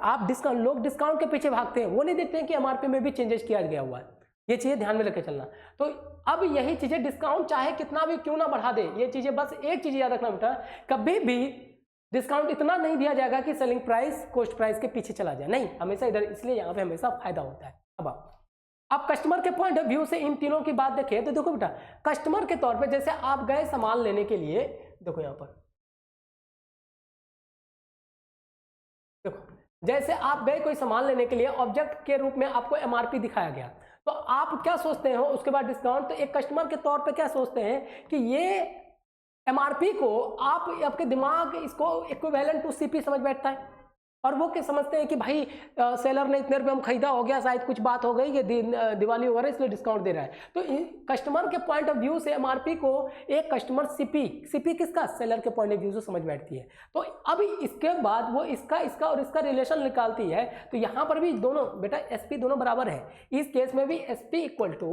आप डिस्काउंट, लोग डिस्काउंट के पीछे भागते हैं, वो नहीं देखते हैं कि एमआरपी में भी चेंजेस किया गया हुआ है। ये चीजें ध्यान में लेकर चलना। तो अब यही चीजें, डिस्काउंट चाहे कितना भी क्यों ना बढ़ा दे, ये चीजें बस एक चीज याद रखना बेटा, कभी भी डिस्काउंट इतना नहीं दिया जाएगा कि सेलिंग प्राइस कॉस्ट प्राइस के पीछे चला जाए, नहीं, हमेशा इधर, इसलिए यहाँ पे हमेशा फायदा होता है। अब आप कस्टमर के पॉइंट ऑफ व्यू से इन तीनों की बात देखें तो देखो बेटा, कस्टमर के तौर पे जैसे आप गए सामान लेने के लिए, देखो यहाँ पर देखो, जैसे आप गए कोई सामान लेने के लिए, ऑब्जेक्ट के रूप में आपको एमआरपी दिखाया गया, तो आप क्या सोचते हो उसके बाद डिस्काउंट, तो एक कस्टमर के तौर पे क्या सोचते हैं कि ये एमआरपी को आप, आपके दिमाग इसको इक्विवेलेंट टू सीपी समझ बैठता है। और वो क्या समझते हैं कि भाई सेलर ने इतने रुपये में खरीदा, हो गया, शायद कुछ बात हो गई कि दिवाली हो रहा है इसलिए डिस्काउंट दे रहा है। तो कस्टमर के पॉइंट ऑफ व्यू से एमआरपी को एक कस्टमर सीपी किसका, सेलर के पॉइंट ऑफ व्यू से समझ बैठती है। तो अब इसके बाद वो इसका और इसका रिलेशन निकालती है। तो यहाँ पर भी दोनों बेटा एसपी दोनों बराबर है, इस केस में भी एसपी इक्वल टू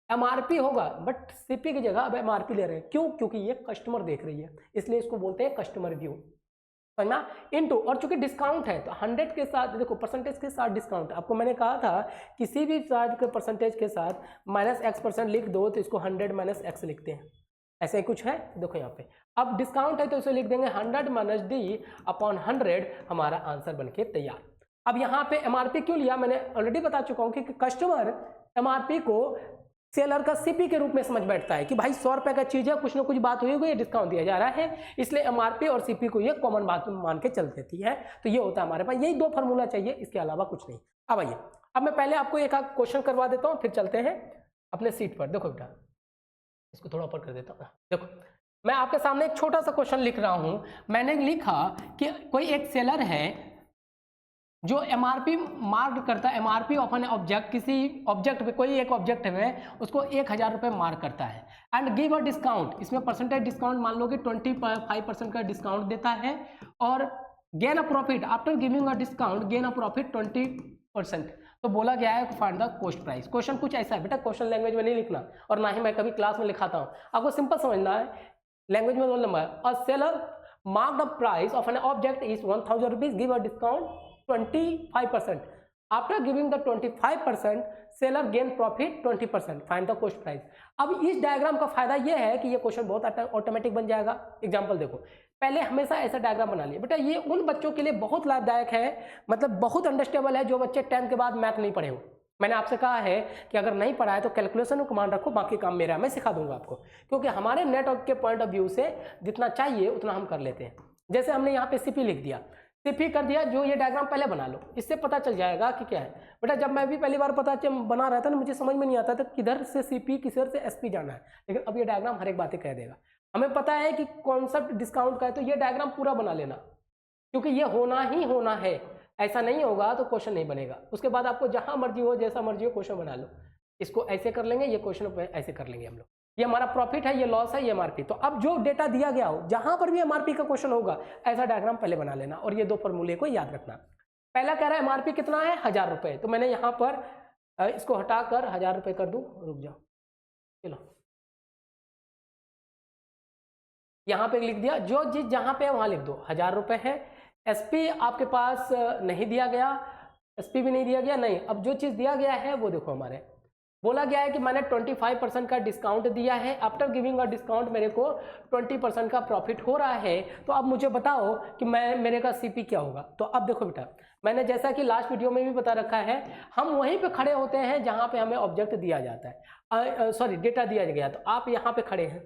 एमआरपी होगा, बट सीपी की जगह अब एमआरपी ले रहे हैं। क्यों? क्योंकि ये कस्टमर देख रही है, इसलिए इसको बोलते हैं कस्टमर व्यू, समझना। इनटू, और चूंकि डिस्काउंट है तो 100 के साथ देखो परसेंटेज के साथ डिस्काउंट। आपको मैंने कहा था किसी भी चार्ज के परसेंटेज के साथ -X% लिख दो तो इसको 100 - X लिखते हैं, ऐसे ही कुछ है। देखो यहाँ पे अब डिस्काउंट है तो इसे लिख देंगे 100 - D अपॉन 100, हमारा आंसर बनके तैयार। अब यहाँ पे एमआरपी क्यों लिया, मैंने ऑलरेडी बता चुका हूँ कि कस्टमर एमआरपी को सेलर का सीपी के रूप में समझ बैठता है कि भाई 100 रुपए का चीज है, कुछ ना कुछ बात हुई हुई है, डिस्काउंट दिया जा रहा है, इसलिए एमआरपी और सीपी को ये कॉमन बात मान के चल देती है। तो ये होता है हमारे पास, यही दो फार्मूला चाहिए, इसके अलावा कुछ नहीं। अब आइए, अब मैं पहले आपको एक क्वेश्चन करवा देता हूँ, फिर चलते हैं अपने सीट पर। देखो बेटा, इसको थोड़ा ऊपर कर देता हूँ। देखो मैं आपके सामने एक छोटा सा क्वेश्चन लिख रहा हूँ। मैंने लिखा कि कोई एक सेलर है जो एमआरपी मार्क करता है, एमआरपी ऑफ एन ऑब्जेक्ट, किसी ऑब्जेक्ट पे, कोई एक ऑब्जेक्ट है उसको 1000 रुपये मार्क करता है, एंड गिव अ डिस्काउंट, इसमें परसेंटेज डिस्काउंट मान लो कि 25% का डिस्काउंट देता है, और gain a profit after giving a discount, gain a profit 20%। तो बोला गया है find the cost price. Question कुछ ऐसा है बेटा, क्वेश्चन लैंग्वेज में नहीं लिखना, और ना ही मैं कभी क्लास में लिखाता हूँ, आपको सिंपल समझना है। लैंग्वेज में बोलना है, a seller mark the price of an object is 1000 rupees, give a discount 25%. After giving the 25%, seller gain profit 20%. Find the cost price. अब इस डायग्राम का फायदा यह है कि ये क्वेश्चन बहुत ऑटोमेटिक बन जाएगा। एग्जांपल देखो, पहले हमेशा ऐसा डायग्राम बना लिया बेटा, ये उन बच्चों के लिए बहुत लाभदायक है, मतलब बहुत अंडरस्टेबल है जो बच्चे 10th के बाद मैथ नहीं पढ़े हो। मैंने आपसे कहा है कि अगर नहीं पढ़ा है तो कैलकुलेशन में कमांड रखो, बाकी काम मेरा, मैं सिखा दूंगा आपको, क्योंकि हमारे नेटवर्क के पॉइंट ऑफ व्यू से जितना चाहिए उतना हम कर लेते हैं। जैसे हमने यहाँ पे सीपी लिख दिया, सीपी कर दिया, जो ये डायग्राम पहले बना लो, इससे पता चल जाएगा कि क्या है। बेटा जब मैं भी पहली बार बना रहा था ना, मुझे समझ में नहीं आता था किधर से सीपी किधर से एसपी जाना है, लेकिन अब ये डायग्राम हर एक बातें कह देगा। हमें पता है कि कॉन्सेप्ट डिस्काउंट का है, तो ये डायग्राम पूरा बना लेना, क्योंकि ये होना ही होना है, ऐसा नहीं होगा तो क्वेश्चन नहीं बनेगा। उसके बाद आपको जहां मर्जी हो, जैसा मर्जी हो, क्वेश्चन बना लो। इसको ऐसे कर लेंगे, ये क्वेश्चन ऐसे कर लेंगे हम लोग। ये हमारा प्रॉफिट है, ये लॉस है, ये एमआरपी। तो अब जो डेटा दिया गया हो, जहां पर भी एमआरपी का क्वेश्चन होगा, ऐसा डायग्राम पहले बना लेना, और ये दो फॉर्मूले को याद रखना। पहला कह रहा है एमआरपी कितना है, 1000 रुपये, तो मैंने यहां पर इसको हटाकर 1000 रुपये कर दूं, रुक जाओ, चलो यहां पे लिख दिया, जो चीज जहां पे है वहां लिख दो, 1000 रुपये है। एसपी आपके पास नहीं दिया गया, एसपी भी नहीं दिया गया, नहीं। अब जो चीज दिया गया है वो देखो, हमारे बोला गया है कि मैंने 25% का डिस्काउंट दिया है, आफ्टर गिविंग अ डिस्काउंट मेरे को 20% का प्रॉफिट हो रहा है। तो अब मुझे बताओ कि मेरे का सीपी क्या होगा। तो अब देखो बेटा, मैंने जैसा कि लास्ट वीडियो में भी बता रखा है, हम वहीं पे खड़े होते हैं जहां पे हमें ऑब्जेक्ट दिया जाता है, सॉरी डेटा दिया गया। तो आप यहाँ पे खड़े हैं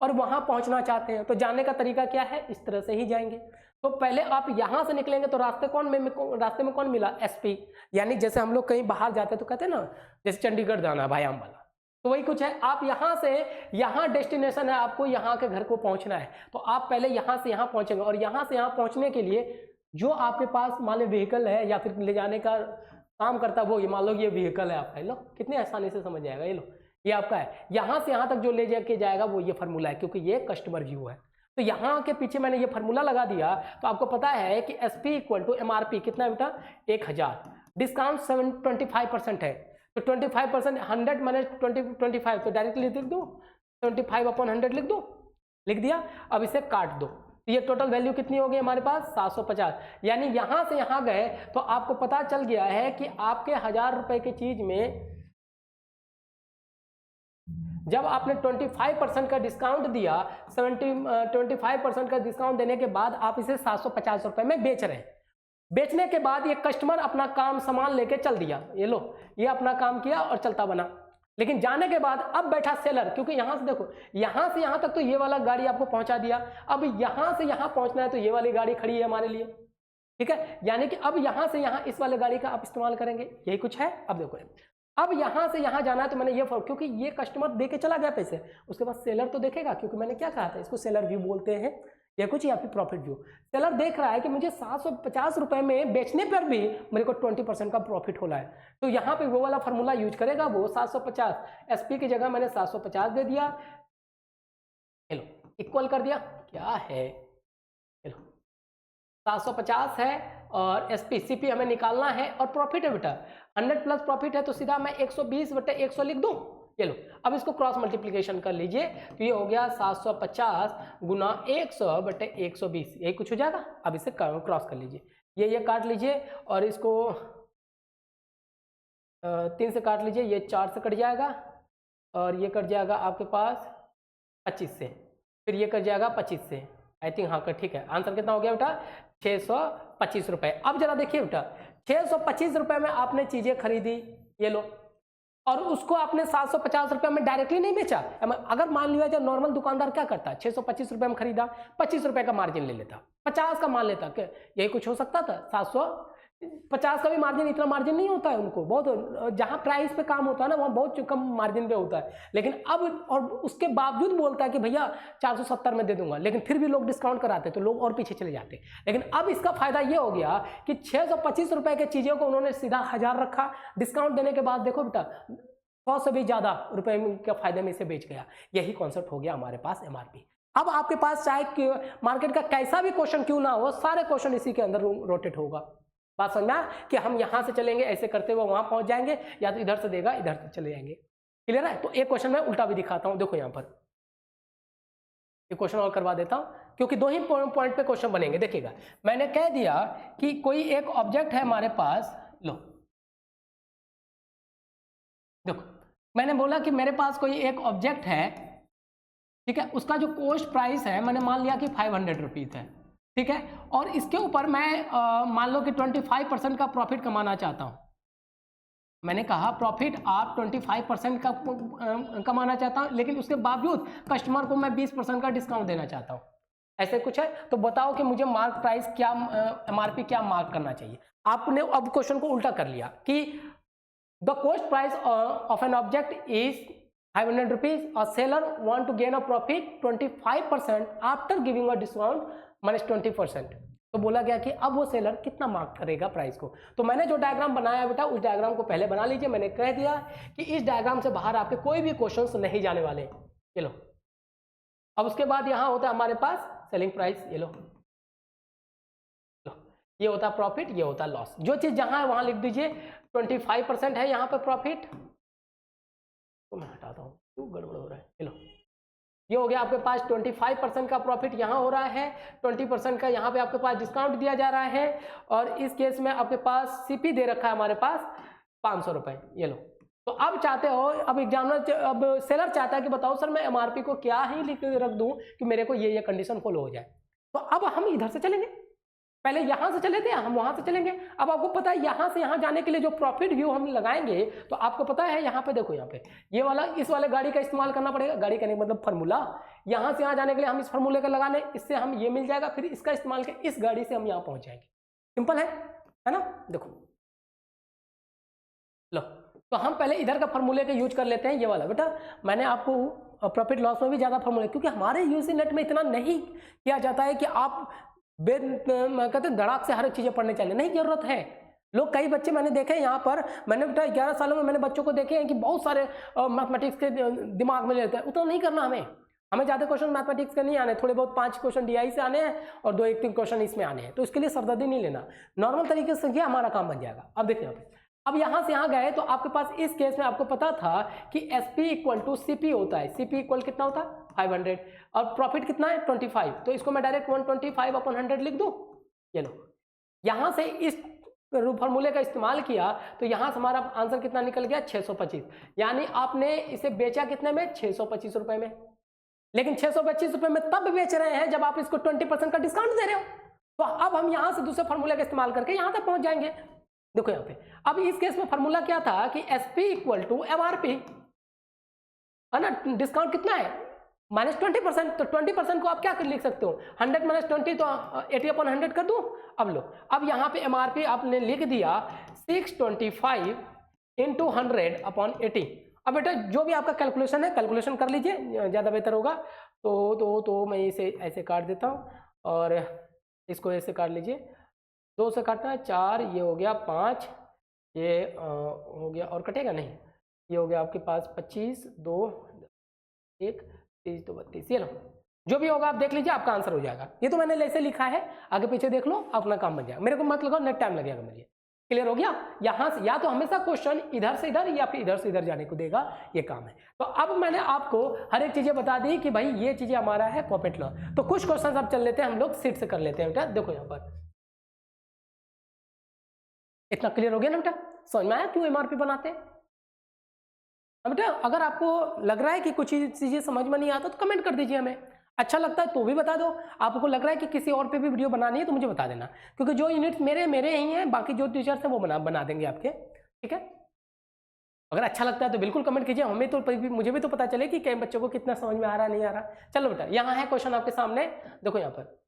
और वहां पहुंचना चाहते हैं, तो जाने का तरीका क्या है, इस तरह से ही जाएंगे। तो पहले आप यहां से निकलेंगे तो रास्ते में कौन मिला, एसपी। यानी जैसे हम लोग कहीं बाहर जाते हैं तो कहते हैं ना, जैसे चंडीगढ़ जाना भाई अम्बाला, तो वही कुछ है। आप यहां से, यहाँ डेस्टिनेशन है, आपको यहाँ के घर को पहुंचना है, तो आप पहले यहाँ से यहाँ पहुंचेंगे, और यहाँ से यहाँ पहुंचने के लिए जो आपके पास मान लो व्हीकल है या फिर ले जाने का काम करता है वो, ये मान लो ये व्हीकल है आपका, लो कितने आसानी से समझ जाएगा, ये लो ये आपका है। यहाँ से यहाँ तक जो ले जाके जाएगा वो ये फार्मूला है, क्योंकि ये कस्टमर व्यू है। तो यहाँ के पीछे मैंने ये फार्मूला लगा दिया, तो आपको पता है कि एसपी इक्वल टू एमआरपी कितना है बेटा, 1000, डिस्काउंट 25% है, तो 25% 100 - 25, तो डायरेक्टली लिख दो 25/100 लिख दो, लिख दिया। अब इसे काट दो, ये टोटल वैल्यू कितनी होगी हमारे पास, 750। यानी यहाँ से यहाँ गए तो आपको पता चल गया है कि आपके 1000 रुपए की चीज में जब आपने 25% का डिस्काउंट दिया, 25% का डिस्काउंट देने के बाद आप इसे 750 रुपए में बेच रहे हैं। बेचने के बाद ये कस्टमर अपना काम सामान लेके चल दिया, ये लो ये अपना काम किया और चलता बना। लेकिन जाने के बाद अब बैठा सेलर, क्योंकि यहां से देखो, यहां से यहां तक तो ये वाला गाड़ी आपको पहुंचा दिया, अब यहां से यहां पहुंचना है तो ये वाली गाड़ी खड़ी है हमारे लिए, ठीक है। यानी कि अब यहां से यहां इस वाले गाड़ी का आप इस्तेमाल करेंगे, यही कुछ है। अब देखो, अब यहां से यहां जाना है, तो मैंने ये क्योंकि ये कस्टमर दे के चला गया पैसे, उसके बाद सेलर तो देखेगा, क्योंकि मैंने क्या कहा था, इसको सेलर व्यू बोलते हैं। ये कुछ या फिर प्रॉफिट व्यू। सेलर देख रहा है कि मुझे 750 रुपए में बेचने पर भी मेरे को 20% का प्रॉफिट हो रहा है, तो यहाँ पे वो वाला फार्मूला यूज करेगा वो 750, एसपी की जगह मैंने 750 दे दिया, चलो इक्वल कर दिया, क्या है चलो 750 है और एसपी सीपी हमें निकालना है और प्रॉफिट है बेटा 100 प्लस प्रॉफिट है, तो सीधा मैं 120/100 लिख दूं। ये लो, अब इसको क्रॉस मल्टीप्लिकेशन कर लीजिए, तो ये हो गया 750 गुना 100/120, यही कुछ हो जाएगा। अब इसे क्रॉस कर लीजिए, ये काट लीजिए और इसको 3 से काट लीजिए, ये 4 से कट जाएगा और ये कट जाएगा आपके पास 25 से, फिर ये कट जाएगा 25 से, आई थिंक हाँ ठीक है। आंसर कितना हो गया बेटा 625 रुपये। अब जरा देखिए बेटा 625 रुपये में आपने चीज़ें खरीदी, ये लो, और उसको आपने 750 रुपये में डायरेक्टली नहीं बेचा। अगर मान लिया जाए नॉर्मल दुकानदार क्या करता है, 625 रुपये में खरीदा, 25 रुपये का मार्जिन ले लेता, 50 का मान लेता, यही कुछ हो सकता था। 750 का भी मार्जिन, इतना मार्जिन नहीं होता है उनको, बहुत जहाँ प्राइस पे काम होता है ना वहाँ बहुत कम मार्जिन पे होता है। लेकिन अब और उसके बावजूद बोलता है कि भैया 470 में दे दूंगा, लेकिन फिर भी लोग डिस्काउंट कराते तो लोग और पीछे चले जाते। लेकिन अब इसका फायदा ये हो गया कि 625 रुपये के चीज़ों को उन्होंने सीधा 1000 रखा, डिस्काउंट देने के बाद देखो बेटा 100 से भी ज़्यादा रुपये के फायदे में इसे बेच गया। यही कॉन्सेप्ट हो गया हमारे पास एमआरपी। अब आपके पास चाहे मार्केट का कैसा भी क्वेश्चन क्यों ना हो, सारे क्वेश्चन इसी के अंदर रोटेट होगा। बात समझना कि हम यहाँ से चलेंगे ऐसे करते हुए वहाँ पहुँच जाएंगे, या तो इधर से देगा इधर से चले जाएंगे। क्लियर है? तो एक क्वेश्चन मैं उल्टा भी दिखाता हूँ, देखो यहाँ पर एक क्वेश्चन और करवा देता हूँ, क्योंकि दो ही पॉइंट पे क्वेश्चन बनेंगे। देखिएगा, मैंने कह दिया कि कोई एक ऑब्जेक्ट है हमारे पास, लो देखो मैंने बोला कि मेरे पास कोई एक ऑब्जेक्ट है, ठीक है, उसका जो कॉस्ट प्राइस है मैंने मान लिया कि 500 रुपीज़ है, ठीक है, और इसके ऊपर मैं मान लो कि 25% का प्रॉफिट कमाना चाहता हूँ। मैंने कहा प्रॉफिट आप 25% का कमाना चाहता हूँ, लेकिन उसके बावजूद कस्टमर को मैं 20% का डिस्काउंट देना चाहता हूँ, ऐसे कुछ है। तो बताओ कि मुझे मार्क प्राइस क्या, एमआरपी क्या मार्क करना चाहिए। आपने अब क्वेश्चन को उल्टा कर लिया कि the cost price of an object is 500 rupees और seller want to gain a profit 25% after giving a discount -20%। तो बोला गया कि अब वो सेलर कितना मार्क करेगा प्राइस को। तो मैंने जो डायग्राम बनाया बेटा उस डायग्राम को पहले बना लीजिए। मैंने कह दिया कि इस डायग्राम से बाहर आपके कोई भी क्वेश्चंस नहीं जाने वाले। चलो अब उसके बाद यहाँ होता है हमारे पास सेलिंग प्राइस, ये लो ये होता है प्रॉफिट, ये होता है लॉस। जो चीज जहां है वहां लिख दीजिए 25% है यहाँ पे प्रॉफिट, तो मैं हटाता हूँ क्यों गड़बड़ हो रहा है। चलो ये हो गया आपके पास 25% का प्रॉफिट यहाँ हो रहा है, 20% का यहाँ पे आपके पास डिस्काउंट दिया जा रहा है, और इस केस में आपके पास सीपी दे रखा है हमारे पास 500 रुपये, ये लो। तो अब चाहते हो, अब एग्जामिनर, अब सेलर चाहता है कि बताओ सर मैं एमआरपी को क्या ही लिख रख दूं कि मेरे को ये कंडीशन फॉलो हो जाए। तो अब हम इधर से चलेंगे, पहले यहां से चले थे, हम वहां से चलेंगे। अब आपको पता है यहां से यहां जाने के लिए जो प्रॉफिट व्यू हम लगाएंगे, तो आपको पता है यहाँ पे देखो, यहाँ पे ये वाला, इस वाले गाड़ी का इस्तेमाल करना पड़ेगा। गाड़ी का नहीं मतलब फार्मूला, यहां से यहां जाने के लिए हम इस फार्मूले का लगा लें, इससे हम ये मिल जाएगा, फिर इसका इस्तेमाल कर इस गाड़ी से हम यहाँ पहुंच जाएंगे। सिंपल है ना? देखो लो, तो हम पहले इधर का फार्मूले का यूज कर लेते हैं, ये वाला। बेटा मैंने आपको प्रॉफिट लॉस में भी ज्यादा फार्मूले, क्योंकि हमारे यूसी नेट में इतना नहीं किया जाता है कि आप कहते धड़ाक से हर एक चीजें पढ़ने चाहिए, नहीं जरूरत है। लोग, कई बच्चे मैंने देखे यहाँ पर, मैंने बेटा 11 सालों में मैंने बच्चों को देखे हैं कि बहुत सारे मैथमेटिक्स के दिमाग में लेते हैं। उतना नहीं करना हमें ज़्यादा क्वेश्चन मैथमेटिक्स के नहीं आने, थोड़े बहुत 5 क्वेश्चन डीआई से आने हैं और 2-3 क्वेश्चन इसमें आने हैं। तो इसके लिए सरदर्दी नहीं लेना, नॉर्मल तरीके से ये हमारा काम बन जाएगा। अब देखिए यहाँ पे, अब यहाँ से यहाँ गए तो आपके पास इस केस में आपको पता था कि SP = CP होता है। CP इक्वल कितना होता है 500, और प्रॉफिट कितना है 25। तो इसको मैं डायरेक्ट 125/100 लिख दूं। ये लो, यहाँ से इस फॉर्मूले का इस्तेमाल किया तो यहाँ से हमारा आंसर कितना निकल गया 625। यानी आपने इसे बेचा कितने में 625 रुपए में। लेकिन 625 रुपए में तब बेच रहे हैं जब आप इसको 20% का डिस्काउंट दे रहे हो। तो अब हम यहाँ से दूसरे फॉर्मूले का इस्तेमाल करके यहाँ तक पहुंच जाएंगे। देखो यहाँ पे, अब इस केस में फॉर्मूला क्या था कि SP = MRP है ना। डिस्काउंट कितना है -20%, तो 20% को आप क्या कर लिख सकते हो 100 - 20 तो 80/100 कर दूं। अब लो, अब यहाँ पे MRP आपने लिख दिया 625 × 100/80। अब बेटा जो भी आपका कैलकुलेशन है कैलकुलेशन कर लीजिए, ज़्यादा बेहतर होगा। तो मैं इसे ऐसे काट देता हूँ और इसको ऐसे काट लीजिए, 2 से काटना है 4, ये हो गया 5, ये हो गया और कटेगा नहीं, ये हो गया आपके पास 25, 2, 1, 30, 2, 32, ये लो जो भी होगा आप देख लीजिए, आपका आंसर हो जाएगा। ये तो मैंने ऐसे लिखा है, आगे पीछे देख लो, अपना काम बन जाएगा, मेरे को मत लगाओ, नेट टाइम लगेगा मुझे। क्लियर हो गया? यहाँ से या तो हमेशा क्वेश्चन इधर से इधर या फिर इधर से इधर जाने को देगा, ये काम है। तो अब मैंने आपको हर एक चीजें बता दी कि भाई ये चीजें हमारा है प्रॉफिट लॉस। तो कुछ क्वेश्चन अब चल लेते हैं हम लोग सीट से कर लेते हैं बेटा। देखो यहाँ पर इतना क्लियर हो गया ना बेटा, समझ में आया क्यों एमआरपी बनाते हैं? बेटा अगर आपको लग रहा है कि कुछ चीजें समझ में नहीं आता तो कमेंट कर दीजिए, हमें अच्छा लगता है तो भी बता दो। आपको लग रहा है कि किसी और पे भी वीडियो बनानी है तो मुझे बता देना, क्योंकि जो यूनिट्स मेरे ही हैं, बाकी जो टीचर्स हैं वो बना देंगे आपके, ठीक है। अगर अच्छा लगता है तो बिल्कुल कमेंट कीजिए, हमें तो मुझे भी तो पता चले कि कई बच्चों को कितना समझ में आ रहा है, नहीं आ रहा। चलो बेटा यहाँ है क्वेश्चन आपके सामने, देखो यहाँ पर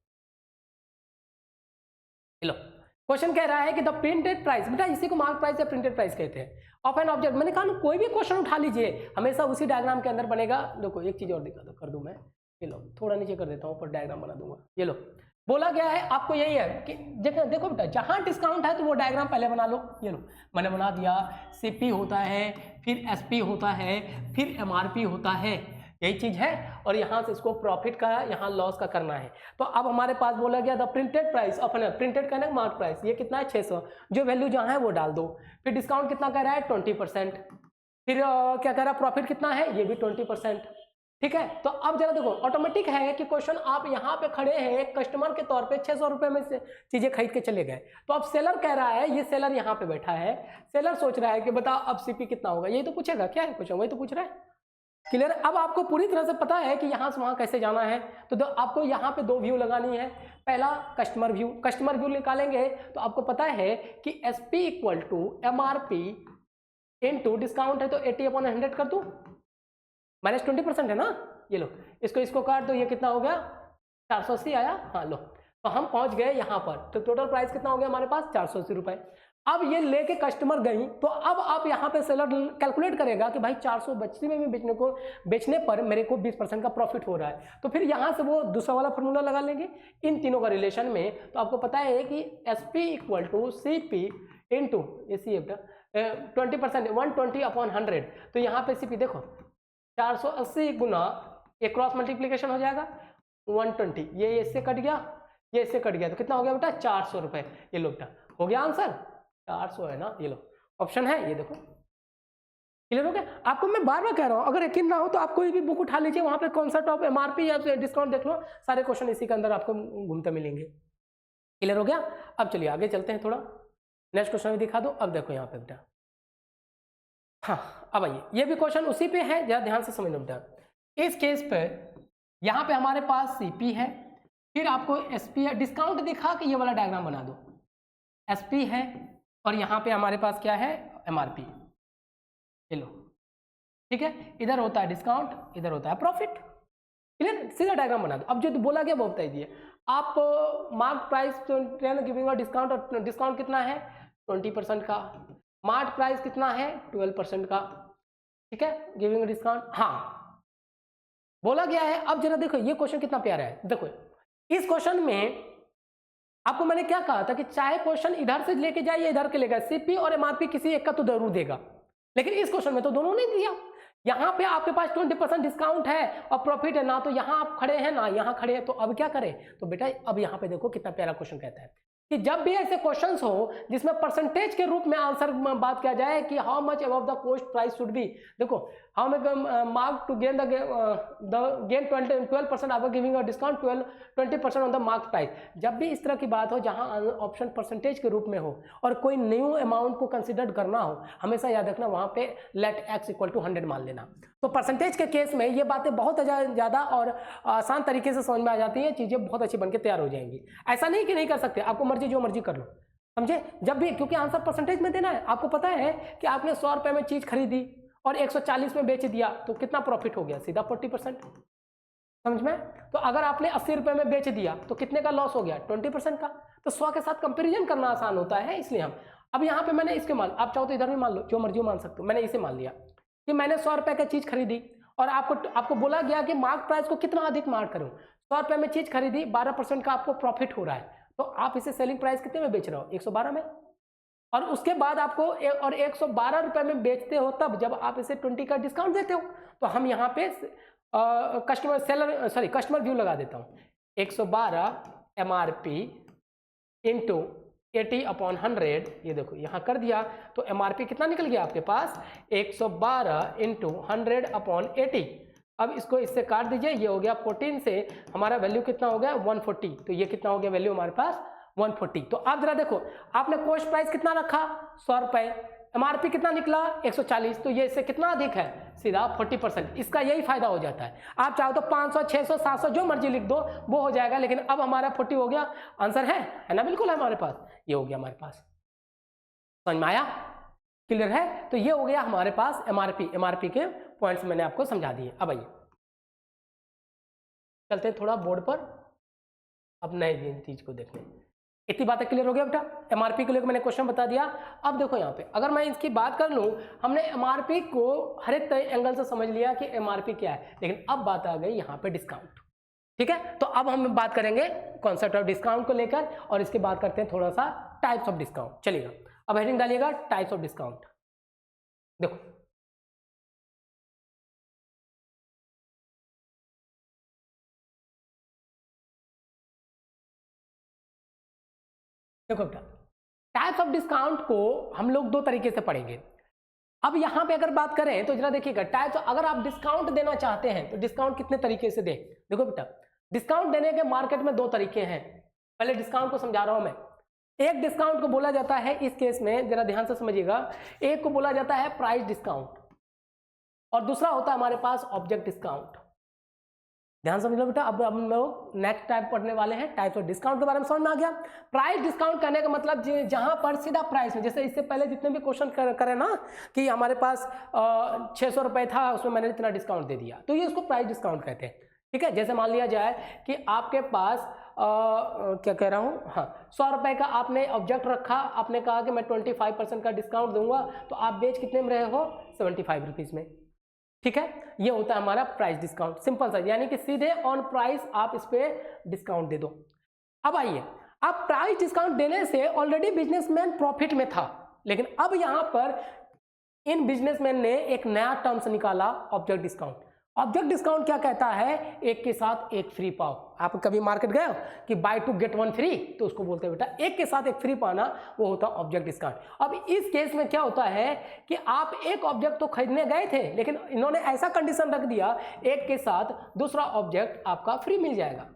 लो क्वेश्चन कह रहा है कि द प्रिंटेड प्राइस, बेटा इसी को मार्क प्राइस या प्रिंटेड प्राइस कहते हैं, ऑफ एन ऑब्जेक्ट। मैंने कहा ना कोई भी क्वेश्चन उठा लीजिए, हमेशा उसी डायग्राम के अंदर बनेगा। देखो एक चीज और दिखा दो, कर दूं मैं, ये लो थोड़ा नीचे कर देता हूँ, ऊपर डायग्राम बना दूंगा। ये लो बोला गया है आपको यही है कि देखो बेटा जहां डिस्काउंट है तो वो डायग्राम पहले बना लो। ये लो मैंने बना दिया, सीपी होता है, फिर एसपी होता है, फिर एमआरपी होता है, यही चीज है। और यहाँ से इसको प्रॉफिट का, यहाँ लॉस का करना है। तो अब हमारे पास बोला गया the printed price of an, printed कहना मार्क प्राइस, ये कितना है 600, जो वैल्यू जहाँ है वो डाल दो। फिर डिस्काउंट कितना कह रहा है 20%, फिर क्या कह रहा है प्रॉफिट कितना है, ये भी 20%, ठीक है। तो अब जरा देखो ऑटोमेटिक है कि क्वेश्चन आप यहाँ पे खड़े हैं कस्टमर के तौर पे 600 रुपए में से चीजें खरीद के चले गए। तो अब सेलर कह रहा है, ये सेलर यहाँ पे बैठा है, सेलर सोच रहा है कि बताओ अब सीपी कितना होगा, यही तो पूछेगा, क्या है क्वेश्चन वही तो पूछ रहा है। क्लियर? अब आपको पूरी तरह से पता है कि यहाँ से वहाँ कैसे जाना है। तो आपको यहाँ पे 2 व्यू लगानी है। पहला कस्टमर व्यू निकालेंगे तो आपको पता है कि SP equal to MRP into discount है तो 80/100 कर दूं, -20% है ना। ये लो इसको काट दो, ये कितना हो गया 480 आया। हाँ लो, तो हम पहुंच गए यहाँ पर। तो टोटल प्राइस कितना हो गया हमारे पास 480 रुपए। अब ये लेके कस्टमर गई, तो अब आप यहाँ पे सेलर कैलकुलेट करेगा कि भाई 480 में बेचने पर मेरे को 20% का प्रॉफिट हो रहा है। तो फिर यहाँ से वो दूसरा वाला फॉर्मूला लगा लेंगे इन तीनों का रिलेशन में। तो आपको पता है कि SP equal to CP into 20%, 120/100। तो यहाँ पे सीपी देखो 480 गुना ये क्रॉस मल्टीप्लीकेशन हो जाएगा 120, ये इससे कट गया, ये इससे कट गया, तो कितना हो गया बेटा 400 रुपए। ये लो बेटा हो गया आंसर 400 है ना। ये लो ऑप्शन है, ये देखो क्लियर हो गया। आपको मैं बार बार कह रहा हूँ, अगर यकीन ना हो तो आप कोई भी बुक उठा लीजिए, वहां पे कॉन्सेप्ट ऑफ एमआरपी या डिस्काउंट देख लो, सारे क्वेश्चन इसी के अंदर आपको घूमते मिलेंगे। क्लियर हो गया। अब चलिए आगे चलते हैं, थोड़ा नेक्स्ट क्वेश्चन भी दिखा दो। अब देखो यहाँ पे बेटा, हाँ अब आइए, ये भी क्वेश्चन उसी पे है, जरा ध्यान से समझ लो बेटा। इस केस पे यहाँ पे हमारे पास सीपी है, फिर आपको एसपी है, डिस्काउंट दिखा कि ये वाला डायग्राम बना दो, एसपी है और यहाँ पे हमारे पास क्या है एमआरपी। ये लो ठीक है, इधर होता है डिस्काउंट, इधर होता है प्रॉफिट। क्लियर? सीधा डायग्राम बना दो। अब जो बोला गया वो बताइए आप, मार्क प्राइस गिविंग डिस्काउंट, और डिस्काउंट कितना है 20% का, मार्क प्राइस कितना है 12% का, ठीक है, गिविंग डिस्काउंट। हाँ बोला गया है। अब जरा देखो ये क्वेश्चन कितना प्यारा है। देखो इस क्वेश्चन में आपको मैंने क्या कहा था कि चाहे क्वेश्चन इधर से लेके जाए या इधर के लेगा, सीपी और एमआरपी किसी एक का तो जरूर देगा, लेकिन इस क्वेश्चन में तो दोनों ने दिया। यहाँ पे आपके पास 20% डिस्काउंट है और प्रॉफिट है ना, तो यहाँ आप खड़े हैं ना यहाँ खड़े हैं, तो अब क्या करें। तो बेटा अब यहाँ पे देखो कितना प्यारा क्वेश्चन कहता है कि जब भी ऐसे क्वेश्चंस हो जिसमें परसेंटेज के रूप में आंसर बात किया जाए कि how much above the cost price should be, देखो how mark to gain the gain 12% after giving a discount 20% on the mark price. जब भी इस तरह की बात हो जहां ऑप्शन परसेंटेज के रूप में हो और कोई न्यू अमाउंट को कंसिडर करना हो, हमेशा याद रखना वहां पे लेट x इक्वल टू 100 मान लेना। तो परसेंटेज के केस में ये बातें बहुत ज़्यादा और आसान तरीके से समझ में आ जाती हैं, चीज़ें बहुत अच्छी बनके तैयार हो जाएंगी। ऐसा नहीं कि नहीं कर सकते, आपको मर्जी जो मर्जी कर लो, समझे। जब भी, क्योंकि आंसर परसेंटेज में देना है। आपको पता है कि आपने 100 रुपये में चीज़ खरीदी और 140 में बेच दिया, तो कितना प्रॉफिट हो गया, सीधा 40%, समझ में। तो अगर आपने 80 रुपये में बेच दिया तो कितने का लॉस हो गया 20% का। तो 100 के साथ कंपेरिजन करना आसान होता है, इसलिए हम अब यहाँ पे मैंने इसके मान, आप चाहो तो इधर भी मान लो, जो मर्जी मान सकते हो। मैंने इसे मान लिया कि मैंने 100 रुपये का चीज़ खरीदी और आपको बोला गया कि मार्क प्राइस को कितना अधिक मार्क करूँ, 100 रुपये में चीज खरीदी, 12% का आपको प्रॉफिट हो रहा है, तो आप इसे सेलिंग प्राइस कितने में बेच रहे हो? 112 में। और उसके बाद आपको और 112 रुपये में बेचते हो तब जब आप इसे 20 का डिस्काउंट देते हो। तो हम यहाँ पे कस्टमर व्यू लगा देता हूँ, 112 MRP इंटू 80/100, ये देखो यहाँ कर दिया तो MRP कितना निकल गया आपके पास? 112 इंटू 100/80। अब इसको इससे काट दीजिए, ये हो गया 14 से हमारा वैल्यू कितना हो गया? 140। तो ये कितना हो गया वैल्यू हमारे पास? 140। तो आप जरा देखो, आपने कॉस्ट प्राइस कितना रखा? 100 रुपये, MRP कितना निकला? 140। तो ये इससे कितना अधिक है? सीधा 40%। इसका यही फायदा हो जाता है। आप चाहो तो 500, 600, 700 जो मर्जी लिख दो, वो हो जाएगा, लेकिन अब हमारा 40 हो गया। आंसर है ना? बिल्कुल है हमारे पास, ये हो गया हमारे पास। समझ में आया? क्लियर है? तो ये हो गया हमारे पास MRP के पॉइंट्स मैंने आपको समझा दिए। अब आइए चलते हैं थोड़ा बोर्ड पर, अब नए चीज को देखने। इतनी बातें क्लियर हो गया बेटा? MRP को लेकर मैंने क्वेश्चन बता दिया। अब देखो यहाँ पे अगर मैं इसकी बात कर लूँ, हमने MRP को हर एक एंगल से समझ लिया कि MRP क्या है, लेकिन अब बात आ गई यहाँ पे डिस्काउंट। ठीक है, तो अब हम बात करेंगे कॉन्सेप्ट ऑफ डिस्काउंट को लेकर, और इसके बाद करते हैं थोड़ा सा टाइप्स ऑफ डिस्काउंट। चलिएगा, अब हेडिंग डालिएगा टाइप्स ऑफ डिस्काउंट। देखो देखो बेटा, टाइप्स ऑफ डिस्काउंट को हम लोग दो तरीके से पढ़ेंगे। अब यहां पे अगर बात करें तो जरा देखिएगा, टाइप्स, अगर आप डिस्काउंट देना चाहते हैं तो डिस्काउंट कितने तरीके से दें। देखो बेटा, डिस्काउंट देने के मार्केट में दो तरीके हैं। पहले डिस्काउंट को समझा रहा हूं मैं। एक डिस्काउंट को बोला जाता है, इस केस में जरा ध्यान से समझिएगा, एक को बोला जाता है प्राइस डिस्काउंट और दूसरा होता है हमारे पास ऑब्जेक्ट डिस्काउंट। ध्यान समझ लो बेटा। अब हम लोग नेक्स्ट टाइप पढ़ने वाले हैं, टाइप्स ऑफ डिस्काउंट के बारे में समझ में आ गया। प्राइस डिस्काउंट करने का मतलब जहां पर सीधा प्राइस में, जैसे इससे पहले जितने भी क्वेश्चन करें ना कि हमारे पास 600 रुपए था, उसमें मैंने इतना डिस्काउंट दे दिया, तो ये उसको प्राइस डिस्काउंट कहते हैं। ठीक है, जैसे मान लिया जाए कि आपके पास क्या कह रहा हूँ, हाँ 100 रुपए का आपने ऑब्जेक्ट रखा, आपने कहा कि मैं 25% का डिस्काउंट दूंगा, तो आप बेच कितने में रहे हो? 75 रुपीज में। ठीक है, ये होता है हमारा प्राइस डिस्काउंट, सिंपल सा, यानी कि सीधे ऑन प्राइस आप इस पे डिस्काउंट दे दो। अब आइए, अब प्राइस डिस्काउंट देने से ऑलरेडी बिजनेसमैन प्रॉफिट में था, लेकिन अब यहां पर इन बिजनेसमैन ने एक नया टर्म्स निकाला, ऑब्जेक्ट डिस्काउंट। ऑब्जेक्ट डिस्काउंट क्या कहता है? एक के साथ एक फ्री पाओ। आप कभी मार्केट गए हो कि बाय 2 गेट 1 फ्री, तो उसको बोलते हैं बेटा एक के साथ एक फ्री पाना, वो होता है ऑब्जेक्ट डिस्काउंट। अब इस केस में क्या होता है कि आप एक ऑब्जेक्ट तो खरीदने गए थे, लेकिन इन्होंने ऐसा कंडीशन रख दिया, एक के साथ दूसरा ऑब्जेक्ट आपका फ्री मिल जाएगा,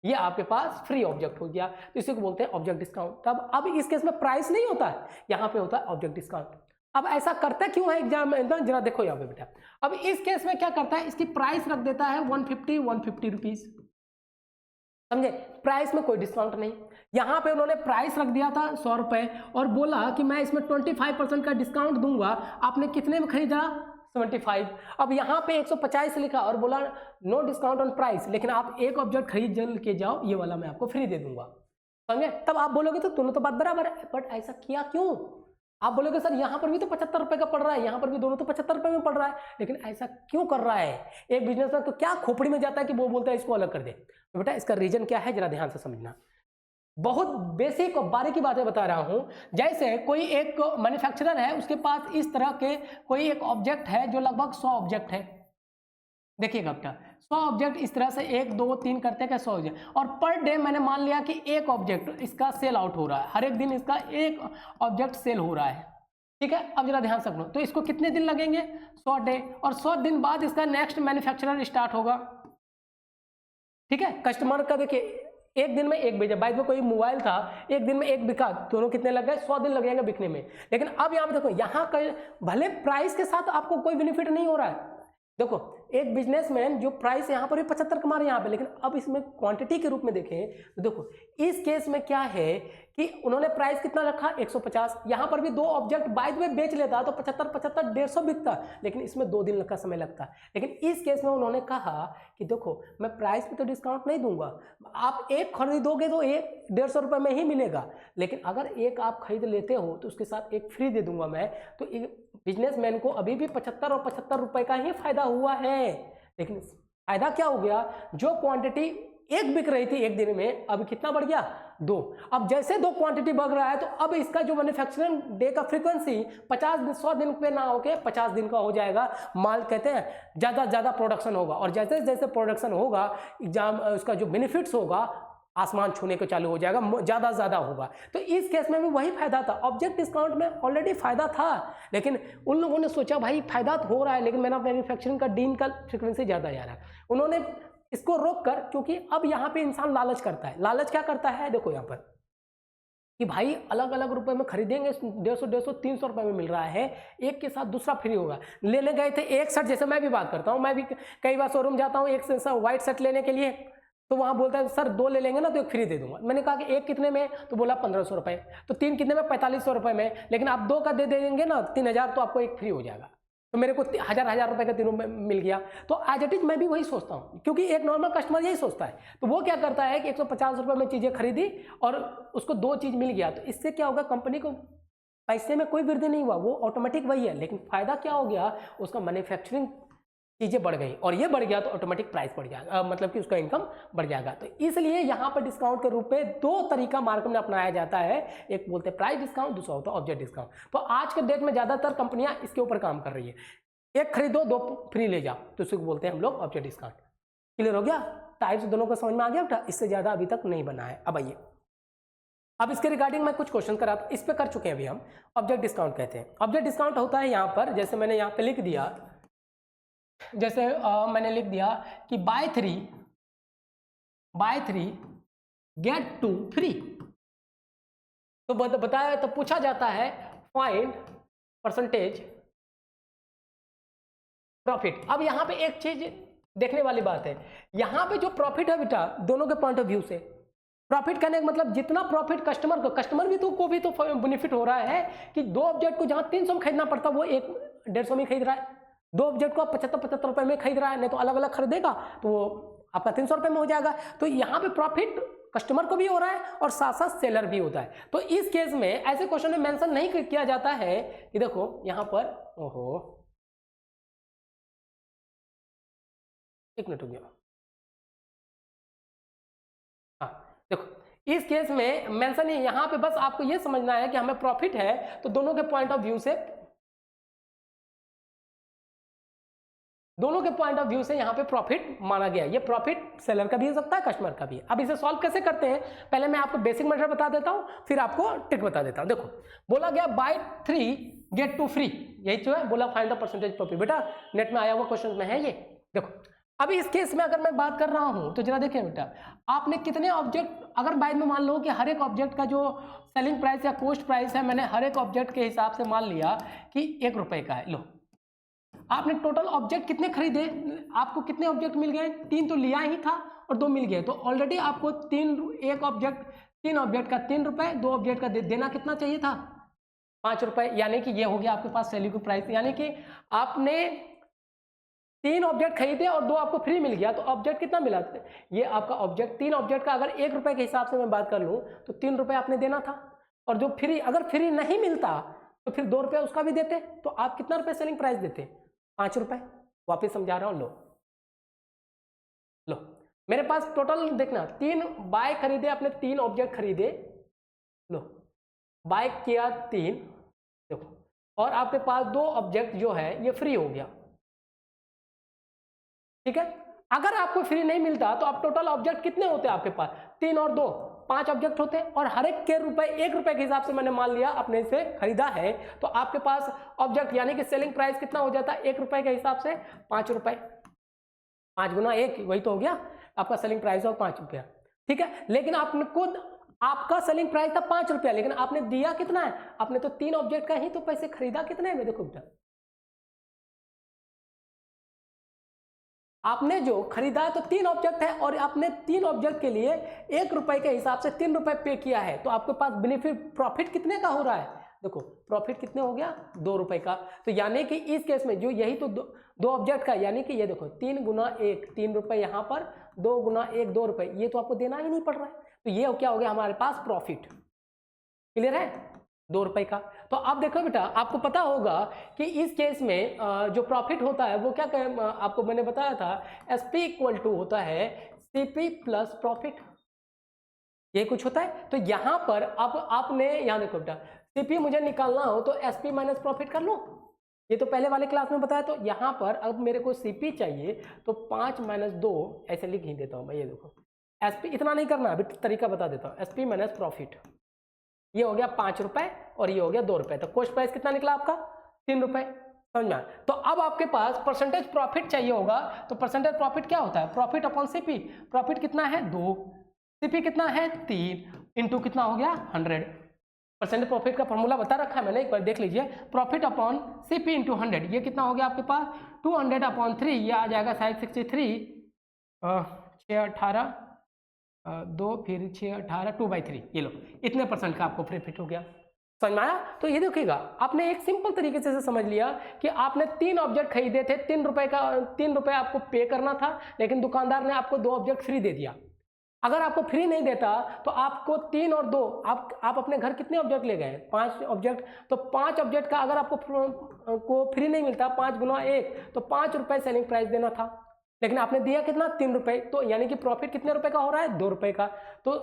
ये आपके पास फ्री ऑब्जेक्ट हो गया, तो इसी को बोलते हैं ऑब्जेक्ट डिस्काउंट। तब अब इस केस में प्राइस नहीं होता है, यहाँ पे होता है ऑब्जेक्ट डिस्काउंट। अब ऐसा करता क्यों है एग्जाम में, जरा देखो यहाँ पे बेटा। अब इस केस में क्या करता है, इसकी प्राइस रख देता है 150 रुपीज, समझे? प्राइस में कोई डिस्काउंट नहीं, यहाँ पे उन्होंने प्राइस रख दिया था 100 रुपए और बोला कि मैं इसमें 25% का डिस्काउंट दूंगा। आपने कितने में खरीदा? 75। अब यहाँ पे 150 लिखा और बोला नो डिस्काउंट ऑन प्राइस, लेकिन आप एक ऑब्जेक्ट खरीद जल के जाओ, ये वाला मैं आपको फ्री दे दूंगा, समझे? तब आप बोलोगे तो दोनों तो बात बराबर है, बट ऐसा किया क्यों? आप बोलोगे सर यहाँ पर भी तो 75 रुपए का पड़ रहा है, यहाँ पर भी दोनों तो 75 रुपए में पड़ रहा है, लेकिन ऐसा क्यों कर रहा है? एक बिजनेसमैन तो क्या खोपड़ी में जाता है कि वो बोलता है इसको अलग कर दे। तो बेटा इसका रीजन क्या है, जरा ध्यान से समझना। बहुत बेसिक और बारीकी बातें बता रहा हूं। जैसे कोई एक मैन्युफैक्चरर है, उसके पास इस तरह के कोई एक ऑब्जेक्ट है जो लगभग 100 ऑब्जेक्ट है। देखिएगा बेटा, 100 ऑब्जेक्ट इस तरह से 1 2 3 करते हैं 100 ऑब्जेक्ट, और पर डे मैंने मान लिया कि एक ऑब्जेक्ट इसका सेल आउट हो रहा है, हर एक दिन इसका एक ऑब्जेक्ट सेल हो रहा है। ठीक है, अब जरा ध्यान से सुनो, तो इसको कितने दिन लगेंगे? 100 डे, और 100 दिन बाद इसका नेक्स्ट मैन्युफैक्चरर स्टार्ट होगा। ठीक है, कस्टमर का देखिए एक दिन में एक बेचा, बाइक में कोई मोबाइल था, एक दिन में एक बिका, दोनों कितने लग गए? 100 दिन लग जाएंगे बिकने में। लेकिन अब यहाँ पे देखो, यहाँ भले प्राइस के साथ आपको कोई बेनिफिट नहीं हो रहा है। देखो एक बिजनेसमैन जो प्राइस यहाँ पर भी 75 कमा रहे हैं यहाँ पे, लेकिन अब इसमें क्वांटिटी के रूप में देखें तो देखो इस केस में क्या है कि उन्होंने प्राइस कितना रखा? 150। यहाँ पर भी 2 ऑब्जेक्ट बाय द वे बेच लेता तो 75 150 बिकता, लेकिन इसमें 2 दिन का समय लगता। लेकिन इस केस में उन्होंने कहा कि देखो मैं प्राइस पे तो डिस्काउंट नहीं दूंगा, आप एक खरीदोगे तो एक 150 रुपये में ही मिलेगा, लेकिन अगर एक आप खरीद लेते हो तो उसके साथ एक फ्री दे दूंगा मैं। तो बिजनेसमैन को अभी भी 75 और 75 रुपए का ही फायदा हुआ है, लेकिन फायदा क्या हो गया? जो क्वांटिटी एक बिक रही थी एक दिन में, अब कितना बढ़ गया 2। अब जैसे 2 क्वांटिटी बढ़ रहा है तो अब इसका जो मैन्युफैक्चरिंग डे का फ्रीक्वेंसी 100 दिन पे ना होके 50 दिन का हो जाएगा। माल कहते हैं ज़्यादा प्रोडक्शन होगा, और जैसे जैसे प्रोडक्शन होगा एग्जाम उसका जो बेनिफिट्स होगा आसमान छूने को चालू हो जाएगा, ज़्यादा होगा। तो इस केस में भी वही फायदा था। ऑब्जेक्ट डिस्काउंट में ऑलरेडी फायदा था, लेकिन उन लोगों ने सोचा भाई फायदा तो हो रहा है लेकिन मेरा मैन्युफैक्चरिंग का दिन का फ्रीक्वेंसी ज़्यादा जा रहा है, उन्होंने इसको रोक कर, क्योंकि अब यहाँ पे इंसान लालच करता है। लालच क्या करता है, देखो यहाँ पर कि भाई अलग अलग रुपए में खरीदेंगे, 150 300 रुपए में मिल रहा है, एक के साथ दूसरा फ्री होगा। लेने गए थे एक शर्ट, जैसे मैं भी बात करता हूँ, मैं भी कई बार शोरूम जाता हूँ एक व्हाइट शर्ट लेने के लिए, तो वहाँ बोलता है सर 2 ले लेंगे ना तो एक फ्री दे दूंगा। मैंने कहा कि एक कितने में, तो बोला 1500 रुपये, तो 3 कितने में, 4500 रुपये में, लेकिन आप 2 का दे देंगे ना 3000 तो आपको एक फ्री हो जाएगा। तो मेरे को 1000 रुपये का तीनों में मिल गया। तो एज इट इज मैं भी वही सोचता हूँ, क्योंकि एक नॉर्मल कस्टमर यही सोचता है। तो वो क्या करता है कि 150 रुपये में चीज़ें खरीदी और उसको 2 चीज़ मिल गया, तो इससे क्या होगा, कंपनी को पैसे में कोई वृद्धि नहीं हुआ, वो ऑटोमेटिक वही है, लेकिन फायदा क्या हो गया, उसका मैन्युफैक्चरिंग चीज़ें बढ़ गई, और ये बढ़ गया तो ऑटोमेटिक प्राइस बढ़ जाएगा, मतलब कि उसका इनकम बढ़ जाएगा। तो इसलिए यहाँ पर डिस्काउंट के रूप में 2 तरीका मार्केट में अपनाया जाता है, एक बोलते हैं प्राइस डिस्काउंट, दूसरा होता है ऑब्जेक्ट डिस्काउंट। तो आज के डेट में ज़्यादातर कंपनियां इसके ऊपर काम कर रही है, एक खरीदो 2 फ्री ले जाओ, तो उसको बोलते हैं हम लोग ऑब्जेक्ट डिस्काउंट। क्लियर हो गया, टाइप्स दोनों को समझ में आ गया बेटा, इससे ज़्यादा अभी तक नहीं बना है। अब आइए, अब इसके रिगार्डिंग मैं कुछ क्वेश्चन करा, इस पे कर चुके हैं अभी हम। ऑब्जेक्ट डिस्काउंट कहते हैं, ऑब्जेक्ट डिस्काउंट होता है यहाँ पर, जैसे मैंने यहाँ पे लिख दिया, जैसे मैंने लिख दिया कि बाय 3 गेट 2 फ्री। तो बताया, तो पूछा जाता है फाइंड परसेंटेज प्रॉफिट। अब यहाँ पे एक चीज देखने वाली बात है, यहाँ पे जो प्रॉफिट है बेटा, दोनों के पॉइंट ऑफ व्यू से प्रॉफिट करने का मतलब जितना प्रॉफिट कस्टमर भी को भी तो बेनिफिट हो रहा है कि 2 ऑब्जेक्ट को जहाँ 300 में खरीदना पड़ता वो 150 में खरीद रहा है, 2 ऑब्जेक्ट को 75 रुपए में खरीद रहा है, नहीं तो अलग अलग खरीदेगा तो वो आपका 300 रुपए में हो जाएगा। तो यहाँ पे प्रॉफिट कस्टमर को भी हो रहा है और साथ साथ सेलर भी होता है। तो इस केस में ऐसे क्वेश्चन में मेंशन नहीं किया जाता है कि देखो यहाँ पर, ओहो एक मिनट हो गया, हाँ देखो इस केस में मेंशन है, यहाँ पे बस आपको ये समझना है कि हमें प्रॉफिट है तो दोनों के पॉइंट ऑफ व्यू से यहाँ पे प्रॉफिट माना गया। ये प्रॉफिट सेलर का भी हो सकता है, कस्टमर का भी। अब इसे सॉल्व कैसे करते हैं, पहले मैं आपको बेसिक मेथड बता देता हूँ, फिर आपको ट्रिक बता देता हूँ। देखो बोला गया बाय 3 गेट 2 फ्री, यही जो है बोला फाइंड द परसेंटेज प्रॉफिट। बेटा नेट में आया हुआ क्वेश्चन में है ये। देखो अभी इस केस में अगर मैं बात कर रहा हूं तो जरा देखिए बेटा, आपने कितने ऑब्जेक्ट, अगर बाद में मान लो कि हर एक ऑब्जेक्ट का जो सेलिंग प्राइस या कॉस्ट प्राइस है, मैंने हर एक ऑब्जेक्ट के हिसाब से मान लिया कि 1 रुपए का है। लो आपने टोटल ऑब्जेक्ट कितने खरीदे, आपको कितने ऑब्जेक्ट मिल गए, 3 तो लिया ही था और 2 मिल गए, तो ऑलरेडी आपको 3 ऑब्जेक्ट का 3 रुपए, 2 ऑब्जेक्ट का देना कितना चाहिए था 5 रुपए, यानी कि ये हो गया आपके पास सेलिंग प्राइस। यानी कि आपने 3 ऑब्जेक्ट खरीदे और 2 आपको फ्री मिल गया, तो ऑब्जेक्ट कितना मिला, ये आपका ऑब्जेक्ट 3 ऑब्जेक्ट का अगर 1 रुपए के हिसाब से मैं बात कर लूं तो 3 रुपए आपने देना था, और जो फ्री, अगर फ्री नहीं मिलता तो फिर 2 रुपए उसका भी देते, तो आप कितना रुपए सेलिंग प्राइस देते, 5 रुपए। वापिस समझा रहा हूं, लो मेरे पास टोटल देखना 3 बाय खरीदे, आपने 3 ऑब्जेक्ट खरीदे, लो बाय किया 3, देखो, और आपके पास 2 ऑब्जेक्ट जो है ये फ्री हो गया, ठीक है। अगर आपको फ्री नहीं मिलता तो आप टोटल ऑब्जेक्ट कितने होते आपके पास, 3 और 2 5 ऑब्जेक्ट होते, और हर एक के रुपए 1 रुपए के हिसाब से मैंने मान लिया अपने से खरीदा है, तो आपके पास ऑब्जेक्ट यानी कि सेलिंग प्राइस कितना हो जाता है 1 रुपए के हिसाब से 5 रुपए, 5 गुना 1 वही तो हो गया आपका सेलिंग प्राइस और 5 रुपया, ठीक है। लेकिन आपने खुद, आपका सेलिंग प्राइस था 5 रुपया, लेकिन आपने दिया कितना है, आपने तो 3 ऑब्जेक्ट का ही तो पैसे खरीदा कितने में, देखो बेटा आपने जो खरीदा है तो 3 ऑब्जेक्ट है, और आपने 3 ऑब्जेक्ट के लिए 1 रुपए के हिसाब से 3 रुपए पे किया है, तो आपके पास बेनिफिट प्रॉफिट कितने का हो रहा है, देखो प्रॉफिट कितने हो गया 2 रुपए का। तो यानी कि इस केस में जो यही तो 2 ऑब्जेक्ट का, यानी कि ये देखो 3 गुना 1 3 रुपए, यहाँ पर 2 गुना 1 2 रुपए, ये तो आपको देना ही नहीं पड़ रहा है, तो ये क्या हो गया हमारे पास प्रॉफिट। क्लियर है, 2 रुपए का। तो आप देखो बेटा, आपको पता होगा कि इस केस में जो प्रॉफिट होता है वो क्या आपको मैंने बताया था, SP इक्वल टू होता है सीपी प्लस प्रॉफिट, ये कुछ होता है। तो यहां पर अब आपने यहां देखो बेटा, सीपी मुझे निकालना हो तो एसपी माइनस प्रॉफिट कर लो, ये तो पहले वाले क्लास में बताया। तो यहां पर अब मेरे को सीपी चाहिए तो 5 माइनस 2 ऐसे लिख ही देता हूं मैं। ये देखो एसपी इतना नहीं करना, अभी तरीका बता देता हूं। एसपी माइनस प्रॉफिट, ये हो गया 5 रुपए और ये हो गया 2 रुपए। तो कॉस्ट प्राइस कितना निकला आपका 3 रुपए, समझ में आया। तो अब आपके पास परसेंटेज प्रॉफिट चाहिए होगा, तो परसेंटेज प्रॉफिट क्या होता है, प्रॉफिट अपॉन सीपी। प्रॉफिट कितना है 2, सीपी कितना है 3, इंटू कितना हो गया 100। परसेंटेज प्रॉफिट का फॉर्मूला बता रखा है मैंने, एक बार देख लीजिए। प्रॉफिट अपॉन सीपी इंटू 100, ये कितना हो गया आपके पास 200 अपॉन 3, ये आ जाएगा 63, 6 18 2 फिर 6 18 2/3, ये लो इतने परसेंट का आपको प्रॉफिट हो गया, समझ में आया। तो ये देखिएगा आपने एक सिंपल तरीके से समझ लिया कि आपने 3 ऑब्जेक्ट खरीदे थे, 3 रुपए का 3 रुपए आपको पे करना था, लेकिन दुकानदार ने आपको 2 ऑब्जेक्ट फ्री दे दिया। अगर आपको फ्री नहीं देता तो आपको 3 और 2 आप अपने घर कितने ऑब्जेक्ट ले गए 5 ऑब्जेक्ट, तो 5 ऑब्जेक्ट का अगर आपको फ्री नहीं मिलता 5 गुना 1 तो 5 रुपए सेलिंग प्राइस देना था, लेकिन आपने दिया कितना 3 रुपए, तो यानी कि प्रॉफिट कितने रुपए का हो रहा है 2 रुपए का। तो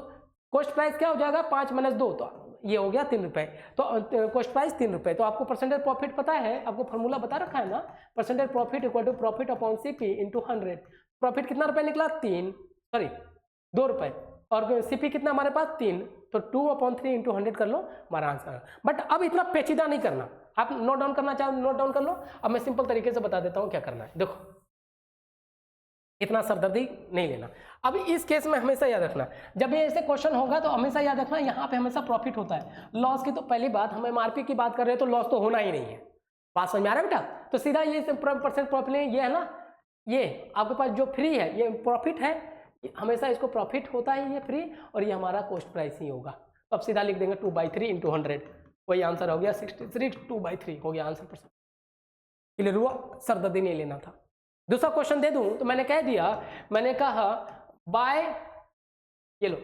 कॉस्ट प्राइस क्या हो जाएगा 5 माइनस 2, तो ये हो गया 3 रुपए। तो कॉस्ट प्राइस 3 रुपए। तो आपको परसेंटेज प्रॉफिट पता है, आपको फॉर्मूला बता रखा है ना, percentage profit equal to profit upon CP into 100। प्रॉफिट कितना रुपए निकला 2 रुपए, और सीपी कितना हमारे पास 3, तो 2/3 इंटू 100 कर लो, हमारा आंसर। बट अब इतना पेचीदा नहीं करना, आप नोट डाउन करना चाहो नोट डाउन कर लो। अब मैं सिंपल तरीके से बता देता हूं क्या करना है। देखो इतना सरदर्दी नहीं लेना। अब इस केस में हमेशा याद रखना, जब ये ऐसे क्वेश्चन होगा तो हमेशा याद रखना यहाँ पे हमेशा प्रॉफिट होता है। लॉस की तो पहली बात, हम एमआरपी की बात कर रहे हैं तो लॉस तो होना ही नहीं है, बात समझ में आ रहा है बेटा। तो सीधा ये परसेंट प्रॉफिट ये है ना, ये आपके पास जो फ्री है ये प्रॉफिट है, हमेशा इसको प्रॉफिट होता है ये फ्री, और ये हमारा कॉस्ट प्राइस ही होगा। तो अब सीधा लिख देंगे 2/3 इंटू 100, वही आंसर हो गया 63, 2/3 हो गया आंसर। परसेंट क्लियर हुआ, सरदर्दी नहीं लेना था। दूसरा क्वेश्चन दे दूं तो मैंने कह दिया, मैंने कहा बाय, ये लो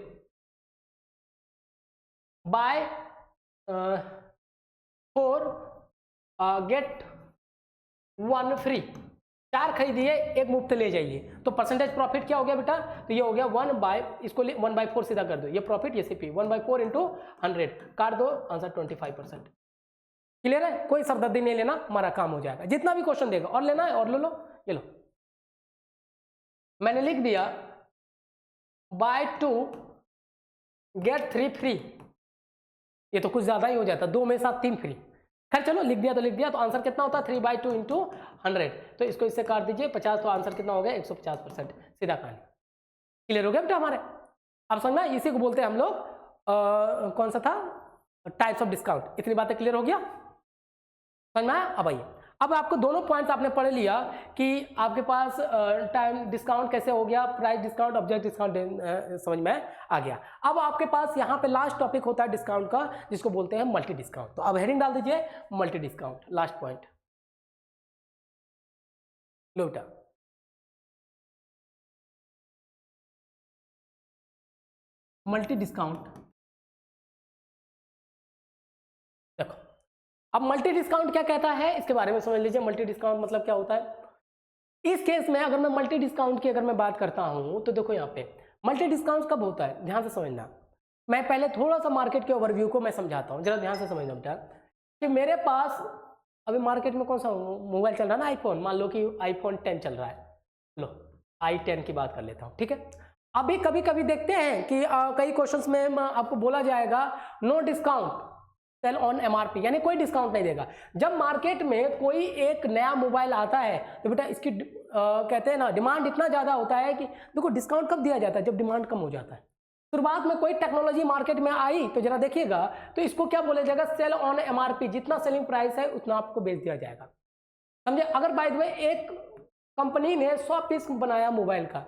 बाय 4 गेट 1 फ्री, 4 खरीदिए 1 मुफ्त ले जाइए। तो परसेंटेज प्रॉफिट क्या हो गया बेटा, तो ये हो गया 1/4 सीधा कर दो, ये प्रॉफिट ये सीपी 1/4 इंटू 100 काट दो, आंसर 25%। क्लियर है, कोई सरदर्दी नहीं लेना, हमारा काम हो जाएगा। जितना भी क्वेश्चन देगा और लेना है और ले लो, ये लो मैंने लिख दिया बाय 2 गेट 3 फ्री, ये तो कुछ ज्यादा ही हो जाता, 2 में साथ 3 फ्री। खैर चलो लिख दिया तो लिख दिया। तो आंसर कितना होता है 3/2 इंटू 100, तो इसको इससे काट दीजिए 50, तो आंसर कितना हो गया 150%। सीधा कहानी, क्लियर हो गया बेटा हमारे। अब समझ में, इसी को बोलते हैं हम लोग कौन सा था, टाइप्स ऑफ डिस्काउंट। इतनी बातें क्लियर हो गया, समझ में आया। अब आइए, अब आपको दोनों पॉइंट्स आपने पढ़ लिया कि आपके पास टाइम डिस्काउंट कैसे हो गया, प्राइस डिस्काउंट, ऑब्जेक्ट डिस्काउंट समझ में आ गया। अब आपके पास यहाँ पे लास्ट टॉपिक होता है डिस्काउंट का, जिसको बोलते हैं मल्टी डिस्काउंट। तो अब हेडिंग डाल दीजिए मल्टी डिस्काउंट, लास्ट पॉइंट। लो बेटा मल्टी डिस्काउंट, देखो अब मल्टी डिस्काउंट क्या कहता है इसके बारे में समझ लीजिए। मल्टी डिस्काउंट मतलब क्या होता है। इस केस में अगर मैं मल्टी डिस्काउंट की अगर मैं बात करता हूं तो देखो यहाँ पे मल्टी डिस्काउंट कब होता है, ध्यान से समझना। मैं पहले थोड़ा सा मार्केट के ओवरव्यू को मैं समझाता हूँ, जरा ध्यान से समझना बेटा। कि मेरे पास अभी मार्केट में कौन सा मोबाइल चल रहा है ना, आईफोन, मान लो कि आईफोन 10 चल रहा है, लो i10 की बात कर लेता हूँ, ठीक है। अभी कभी कभी देखते हैं कि कई क्वेश्चंस में आपको बोला जाएगा no discount sale on MRP, यानी कोई डिस्काउंट नहीं देगा। जब मार्केट में कोई एक नया मोबाइल आता है तो बेटा इसकी कहते हैं ना डिमांड इतना ज्यादा होता है कि देखो डिस्काउंट कब दिया जाता है, जब डिमांड कम हो जाता है। शुरुआत में कोई टेक्नोलॉजी मार्केट में आई तो जरा देखिएगा, तो इसको क्या बोला जाएगा, सेल ऑन एमआरपी, जितना सेलिंग प्राइस है उतना आपको बेच दिया जाएगा, समझे। अगर बाय द वे एक कंपनी ने 100 पीस बनाया मोबाइल का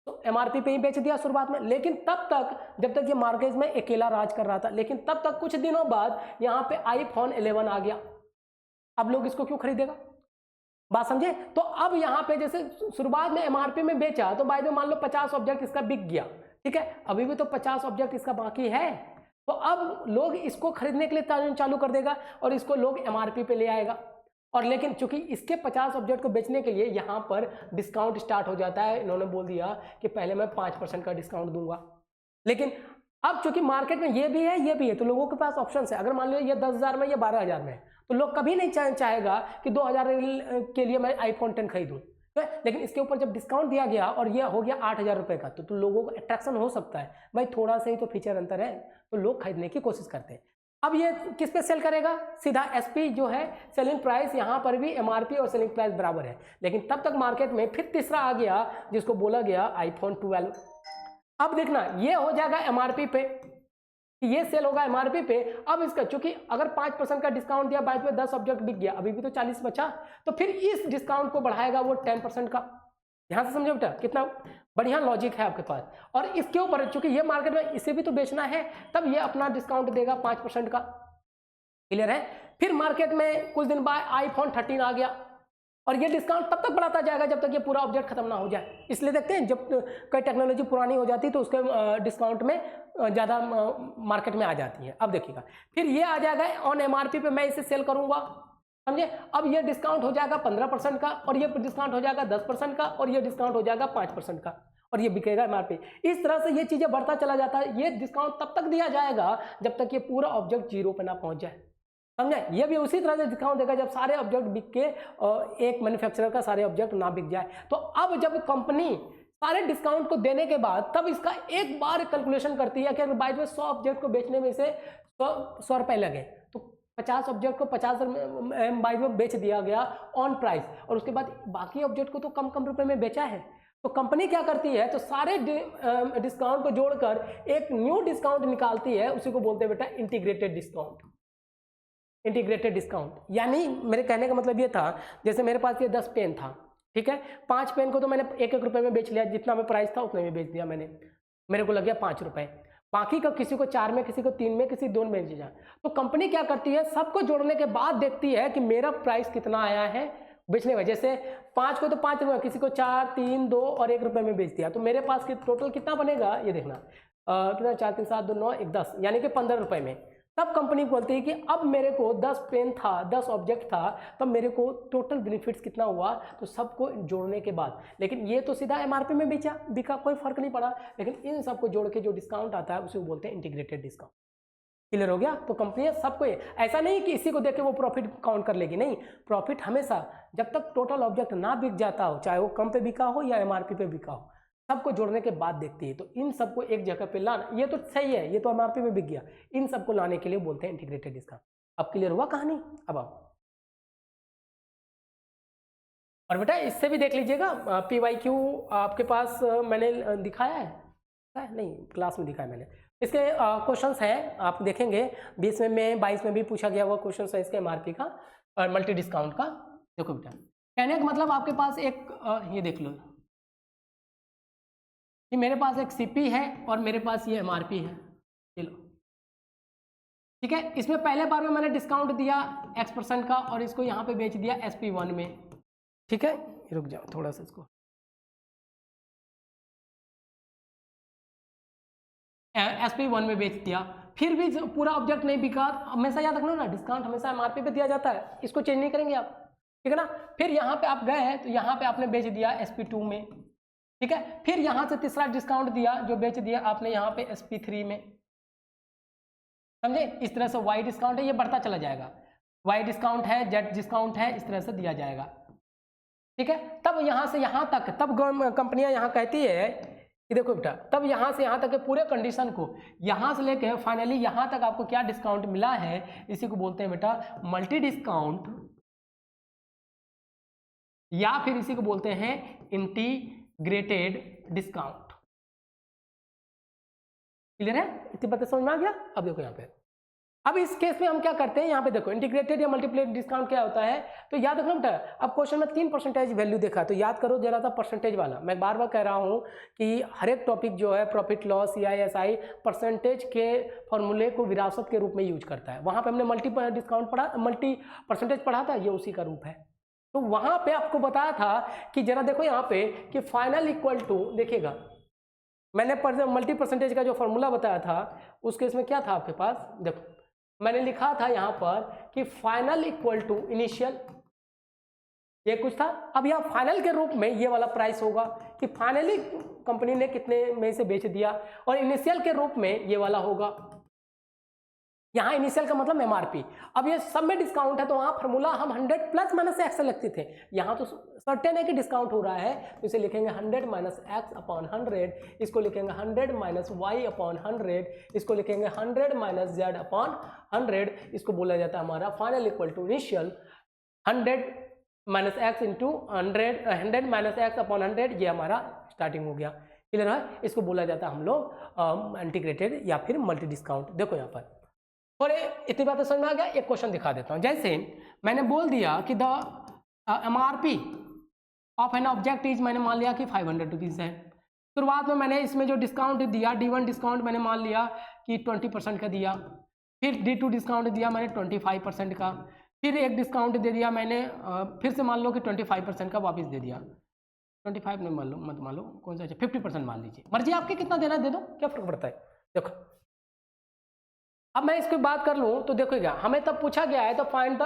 तो एमआरपी पे ही बेच दिया शुरुआत में, लेकिन तब तक जब तक ये मार्केट में अकेला राज कर रहा था, लेकिन तब तक कुछ दिनों बाद यहाँ पे आईफोन 11 आ गया। अब लोग इसको क्यों खरीदेगा, बात समझे। तो अब यहाँ पे जैसे शुरुआत में एमआरपी में बेचा तो बाय द वे मान लो 50 ऑब्जेक्ट इसका बिक गया, ठीक है, अभी भी तो 50 ऑब्जेक्ट इसका बाकी है, तो अब लोग इसको खरीदने के लिए चालू कर देगा और इसको लोग एमआरपी पे ले आएगा। और लेकिन चूंकि इसके 50 ऑब्जेक्ट को बेचने के लिए यहाँ पर डिस्काउंट स्टार्ट हो जाता है। इन्होंने बोल दिया कि पहले मैं 5% का डिस्काउंट दूंगा, लेकिन अब चूंकि मार्केट में ये भी है तो लोगों के पास ऑप्शन है। अगर मान लो ये 10,000 में या 12,000 में, तो लोग कभी नहीं चाहेगा कि 2,000 के लिए मैं आईफोन 10 खरीदूं, लेकिन इसके ऊपर जब डिस्काउंट दिया गया और ये हो गया 8,000 रुपये का, तो लोगों को अट्रैक्शन हो सकता है, भाई थोड़ा सा ही तो फीचर अंतर है, तो लोग खरीदने की कोशिश करते हैं। अब ये किस पे सेल करेगा? सीधा एसपी जो है सेलिंग प्राइस, यहाँ पर भी एमआरपी और सेलिंग प्राइस बराबर है, लेकिन तब तक मार्केट में फिर तीसरा आ गया जिसको बोला गया आईफोन 12। अब देखना ये हो जाएगा एमआरपी पे, ये सेल होगा एमआरपी पे। अब इसका चूंकि अगर 5% का डिस्काउंट दिया, बाद में 10 ऑब्जेक्ट बिक गया, अभी भी तो 40 बचा, तो फिर इस डिस्काउंट को बढ़ाएगा वो 10% का। यहां से समझो बेटा कितना बढ़िया लॉजिक है आपके पास। और इसके ऊपर चूंकि ये मार्केट में इसे भी तो बेचना है, तब ये अपना डिस्काउंट देगा 5% का। क्लियर है? फिर मार्केट में कुछ दिन बाद आईफोन 13 आ गया और ये डिस्काउंट तब तक बढ़ाता जाएगा जब तक ये पूरा ऑब्जेक्ट खत्म ना हो जाए। इसलिए देखते हैं जब कोई टेक्नोलॉजी पुरानी हो जाती है तो उसके डिस्काउंट में ज़्यादा मार्केट में आ जाती है। अब देखिएगा फिर ये आ जाएगा ऑन एमआरपी पे मैं इसे सेल करूंगा, समझे? अब ये डिस्काउंट हो जाएगा 15% का, और ये डिस्काउंट हो जाएगा 10% का, और ये डिस्काउंट हो जाएगा 5% का, और ये बिकेगा एमआरपी। इस तरह से ये चीज़ें बढ़ता चला जाता है। ये डिस्काउंट तब तक दिया जाएगा जब तक ये पूरा ऑब्जेक्ट 0 पे ना पहुंच जाए, समझे? ये भी उसी तरह से डिस्काउंट देगा जब सारे ऑब्जेक्ट बिक के एक मैन्युफैक्चरर का सारे ऑब्जेक्ट ना बिक जाए। तो अब जब कंपनी सारे डिस्काउंट को देने के बाद तब इसका एक बार कैलकुलेशन करती है कि अगर बाई 100 ऑब्जेक्ट को बेचने में से 100 रुपये लगे, तो 50 ऑब्जेक्ट को 50 बाई में बेच दिया गया ऑन प्राइस, और उसके बाद बाकी ऑब्जेक्ट को तो कम कम रुपए में बेचा है। तो कंपनी क्या करती है, तो सारे डिस्काउंट को जोड़कर एक न्यू डिस्काउंट निकालती है, उसी को बोलते हैं बेटा इंटीग्रेटेड डिस्काउंट। इंटीग्रेटेड डिस्काउंट यानी मेरे कहने का मतलब ये था, जैसे मेरे पास ये 10 पेन था, ठीक है, 5 पेन को तो मैंने 1-1 रुपये में बेच लिया, जितना में प्राइस था उतने में बेच दिया मैंने, मेरे को लग गया 5 रुपये। बाकी का किसी को 4 में, किसी को 3 में, किसी 2 में बेच दिया। तो कंपनी क्या करती है, सबको जोड़ने के बाद देखती है कि मेरा प्राइस कितना आया है बेचने में। जैसे 5 को तो 5 रुपये, किसी को 4, 3, 2 और 1 रुपये में बेच दिया, तो मेरे पास टोटल कितना बनेगा ये देखना, कितना 4, 3, 7, 2, 9, 1, 10, यानी कि 15 रुपये में। तब कंपनी बोलती है कि अब मेरे को 10 पेन था, 10 ऑब्जेक्ट था, तब मेरे को टोटल बेनिफिट्स कितना हुआ, तो सबको जोड़ने के बाद। लेकिन ये तो सीधा एमआरपी में बिका, कोई फर्क नहीं पड़ा, लेकिन इन सबको जोड़ के जो डिस्काउंट आता है उसे बोलते हैं इंटीग्रेटेड डिस्काउंट। क्लियर हो गया? तो कंपनी सबको ऐसा नहीं कि इसी को देख के वो प्रॉफिट काउंट कर लेगी, नहीं, प्रॉफिट हमेशा जब तक टोटल ऑब्जेक्ट ना बिक जाता हो, चाहे वो कम पे बिका हो या एमआरपी पे बिका हो, सबको जोड़ने के बाद देखती है। तो इन सबको एक जगह पे लाना, ये तो सही है, ये तो एमआरपी में बिक गया, इन सबको लाने के लिए बोलते हैं इंटीग्रेटेड डिस्काउंट। अब क्लियर हुआ कहानी? अब आओ और बेटा इससे भी देख लीजिएगा, PYQ आपके पास मैंने दिखाया है नहीं, क्लास में दिखाया मैंने। इसके क्वेश्चंस हैं, आप देखेंगे 20 में 22 में भी पूछा गया हुआ क्वेश्चन है इसके एमआरपी का और मल्टी डिस्काउंट का। देखो बेटा कहने का मतलब आपके पास एक ये देख लो कि मेरे पास एक CP है और मेरे पास ये MRP है, चलो ठीक है। इसमें पहले बार में मैंने डिस्काउंट दिया X% का और इसको यहाँ पे बेच दिया SP1 में, ठीक है। रुक जाओ थोड़ा सा, इसको SP1 में बेच दिया, फिर भी पूरा ऑब्जेक्ट नहीं बिका। हमेशा याद रखना ना, डिस्काउंट हमेशा MRP पे दिया जाता है, इसको चेंज नहीं करेंगे आप, ठीक है ना। फिर यहाँ पे आप गए हैं तो यहाँ पे आपने बेच दिया SP2 में, ठीक है। फिर यहाँ से तीसरा डिस्काउंट दिया जो बेच दिया आपने यहाँ पे SP3 में, समझे। इस तरह से Y डिस्काउंट है, ये बढ़ता चला जाएगा, Y डिस्काउंट है, Z डिस्काउंट है, इस तरह से दिया जाएगा, ठीक है। तब यहाँ से यहाँ तक, तब कंपनियां यहाँ कहती है कि देखो बेटा, तब यहाँ से यहाँ तक के पूरे कंडीशन को यहाँ से लेके फाइनली यहाँ तक आपको क्या डिस्काउंट मिला है, इसी को बोलते हैं बेटा मल्टी डिस्काउंट, या फिर इसी को बोलते हैं इंटीग्रेटेड डिस्काउंट। क्लियर है? इतनी बातें समझ में आ गया। अब देखो यहाँ पे, अब इस केस में हम क्या करते हैं, यहाँ पे देखो इंटीग्रेटेड या मल्टीप्लाइड डिस्काउंट क्या होता है, तो याद रखना बेटा। अब क्वेश्चन में 3% वैल्यू देखा, तो याद करो जरा सा परसेंटेज वाला। मैं बार बार कह रहा हूँ कि हर एक टॉपिक जो है प्रॉफिट लॉस CISI परसेंटेज के फॉर्मूले को विरासत के रूप में यूज करता है। वहाँ पे हमने मल्टी डिस्काउंट पढ़ा, मल्टी परसेंटेज पढ़ा था, ये उसी का रूप है। तो वहाँ पे आपको बताया था कि जरा देखो यहाँ पे कि फाइनल इक्वल टू, देखिएगा मैंने मल्टी परसेंटेज का जो फॉर्मूला बताया था उस केस में क्या था आपके पास, देखो मैंने लिखा था यहाँ पर कि फाइनल इक्वल टू इनिशियल, ये कुछ था। अब यहाँ फाइनल के रूप में ये वाला प्राइस होगा कि फाइनली कंपनी ने कितने में से बेच दिया, और इनिशियल के रूप में ये वाला होगा। यहाँ इनिशियल का मतलब एमआरपी। अब ये सब में डिस्काउंट है तो वहाँ फार्मूला हम 100 प्लस माइनस एक्स लगते थे, यहाँ तो सर्टेन है कि डिस्काउंट हो रहा है तो इसे लिखेंगे 100 माइनस एक्स अपॉन 100, इसको लिखेंगे 100 माइनस वाई अपॉन 100, इसको लिखेंगे 100 माइनस जेड अपॉन 100। इसको बोला जाता है हमारा final equal to initial 100 minus x into 100 minus x upon 100, ये हमारा स्टार्टिंग हो गया। क्लियर है? इसको बोला जाता है हम लोग इंटीग्रेटेड या फिर मल्टी डिस्काउंट। देखो यहाँ पर, और इतनी बातें समझ में आ गया। एक क्वेश्चन दिखा देता हूँ। जैसे मैंने बोल दिया कि the MRP of an object is, मैंने मान लिया कि 500 रुपीज़ है। शुरुआत में मैंने इसमें जो डिस्काउंट दिया, D1 डिस्काउंट मैंने मान लिया कि 20% का दिया, फिर D2 डिस्काउंट दिया मैंने 25% का, फिर एक डिस्काउंट दे दिया मैंने, फिर से मान लो कि 25% का वापस दे दिया। 25 नहीं मान लो, मत मान लो, कौन सा अच्छा 50% मान लीजिए, मर्जी आपके, कितना देना दे दो, क्या फर्क पड़ता है। देखो अब मैं इसकी बात कर लूँ तो देखिएगा, हमें तब पूछा गया है तो फाइंड द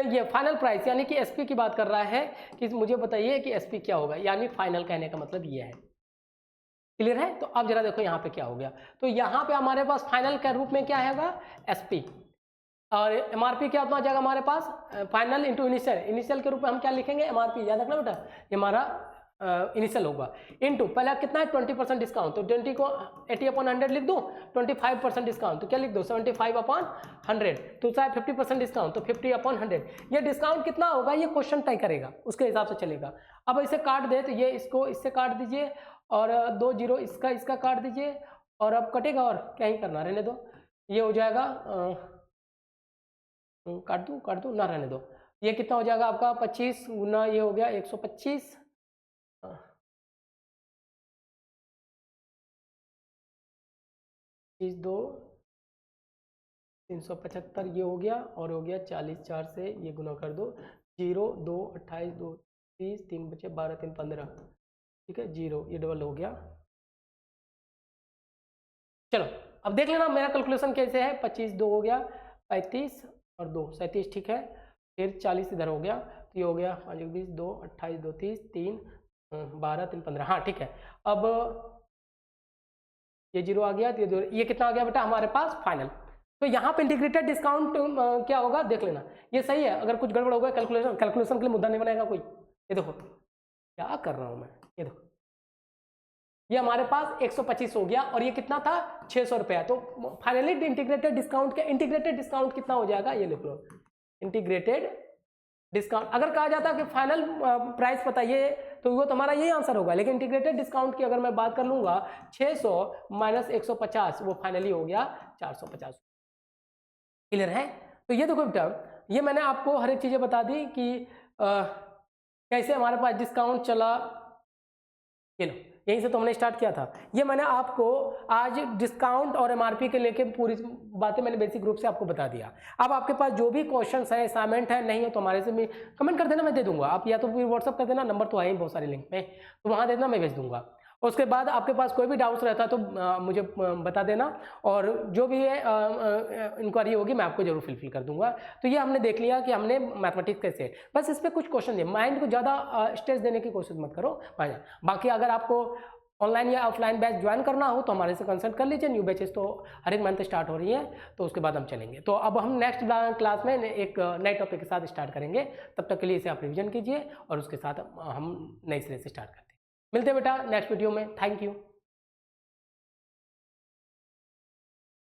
ये फाइनल प्राइस, यानी कि एसपी की बात कर रहा है कि मुझे बताइए कि एसपी क्या होगा, यानी फाइनल कहने का मतलब ये है। क्लियर है? तो अब जरा देखो यहाँ पे क्या हो गया। तो यहाँ पे हमारे पास फाइनल के रूप में क्या है एसपी, और एमआरपी क्या होता जाएगा हमारे पास फाइनल इंटू इनिशियल। इनिशियल के रूप में हम क्या लिखेंगे एमआरपी, याद रखना बेटा, ये हमारा इनिशियल होगा इंटू पहला कितना है 20% डिस्काउंट, तो 20 को 80/100 लिख दूँ, 25% डिस्काउंट तो क्या लिख दो 75/100, तो चाहे 50% डिस्काउंट तो 50/100। ये डिस्काउंट कितना होगा ये क्वेश्चन तय करेगा, उसके हिसाब से चलेगा। अब इसे काट दे तो ये इसको इससे काट दीजिए, और 2 0 इसका काट दीजिए, और अब कटेगा, और क्या ही करना, रहने दो, ये हो जाएगा काट दूँ ना, रहने दो। ये कितना हो जाएगा आपका 25 गुना ये हो गया 125, 2 375 ये हो गया, और हो गया 40 4 से ये गुना कर दो, 0 2 28 2 30 3 बचे 12 3 15, ठीक है 0, ये डबल हो गया। चलो अब देख लेना मेरा कैलकुलेशन कैसे है, 25 2 हो गया 35 और 2 37, ठीक है, फिर 40 इधर हो गया, तो ये हो गया 5 20 2 28 2 30 3 12 3 15, हाँ ठीक है। अब ये 0 आ गया, तो ये कितना आ गया बेटा हमारे पास फाइनल। तो यहाँ पे इंटीग्रेटेड डिस्काउंट क्या होगा देख लेना, ये सही है। अगर कुछ गड़बड़ हो गया कैलकुलेशन के लिए मुद्दा नहीं बनाएगा कोई। ये देखो क्या कर रहा हूँ मैं, ये देखो ये हमारे पास 125 हो गया, और ये कितना था 600 रुपया। तो फाइनली इंटीग्रेटेड डिस्काउंट कितना हो जाएगा, ये लिख लो इंटीग्रेटेड डिस्काउंट। अगर कहा जाता कि फाइनल प्राइस बताइए तो वो तुम्हारा यही आंसर होगा, लेकिन इंटीग्रेटेड डिस्काउंट की अगर मैं बात कर लूंगा 600 माइनस 150, वो फाइनली हो गया 450। क्लियर है? तो ये देखो बेटा, ये मैंने आपको हर एक चीज़ें बता दी कि कैसे हमारे पास डिस्काउंट चला। ये लो यहीं से तो हमने स्टार्ट किया था। ये मैंने आपको आज डिस्काउंट और एमआरपी के लेके पूरी बातें मैंने बेसिक रूप से आपको बता दिया। अब आपके पास जो भी क्वेश्चंस है, असाइनमेंट है, नहीं हो तो हमारे से भी कमेंट कर देना, मैं दे दूंगा। आप या तो फिर व्हाट्सअप कर देना, नंबर तो आए ही बहुत सारे लिंक में, तो वहाँ दे देना, मैं भेज दूंगा। उसके बाद आपके पास कोई भी डाउट्स रहता तो मुझे बता देना, और जो भी है इंक्वायरी होगी मैं आपको जरूर फिल कर दूंगा। तो ये हमने देख लिया कि हमने मैथमेटिक्स कैसे, बस इस पर कुछ क्वेश्चन दिए, माइंड को ज़्यादा स्ट्रेस देने की कोशिश मत करो। बाकी अगर आपको ऑनलाइन या ऑफलाइन बैच ज्वाइन करना हो तो हमारे से कंसल्ट कर लीजिए। न्यू बैचेस तो हर एक मंथ स्टार्ट हो रही हैं, तो उसके बाद हम चलेंगे। तो अब हम नेक्स्ट क्लास में एक नए टॉपिक के साथ स्टार्ट करेंगे। तब तक के लिए इसे आप रिविजन कीजिए, और उसके साथ हम नए सिरे से स्टार्ट करते हैं। मिलते हैं बेटा नेक्स्ट वीडियो में। Thank you.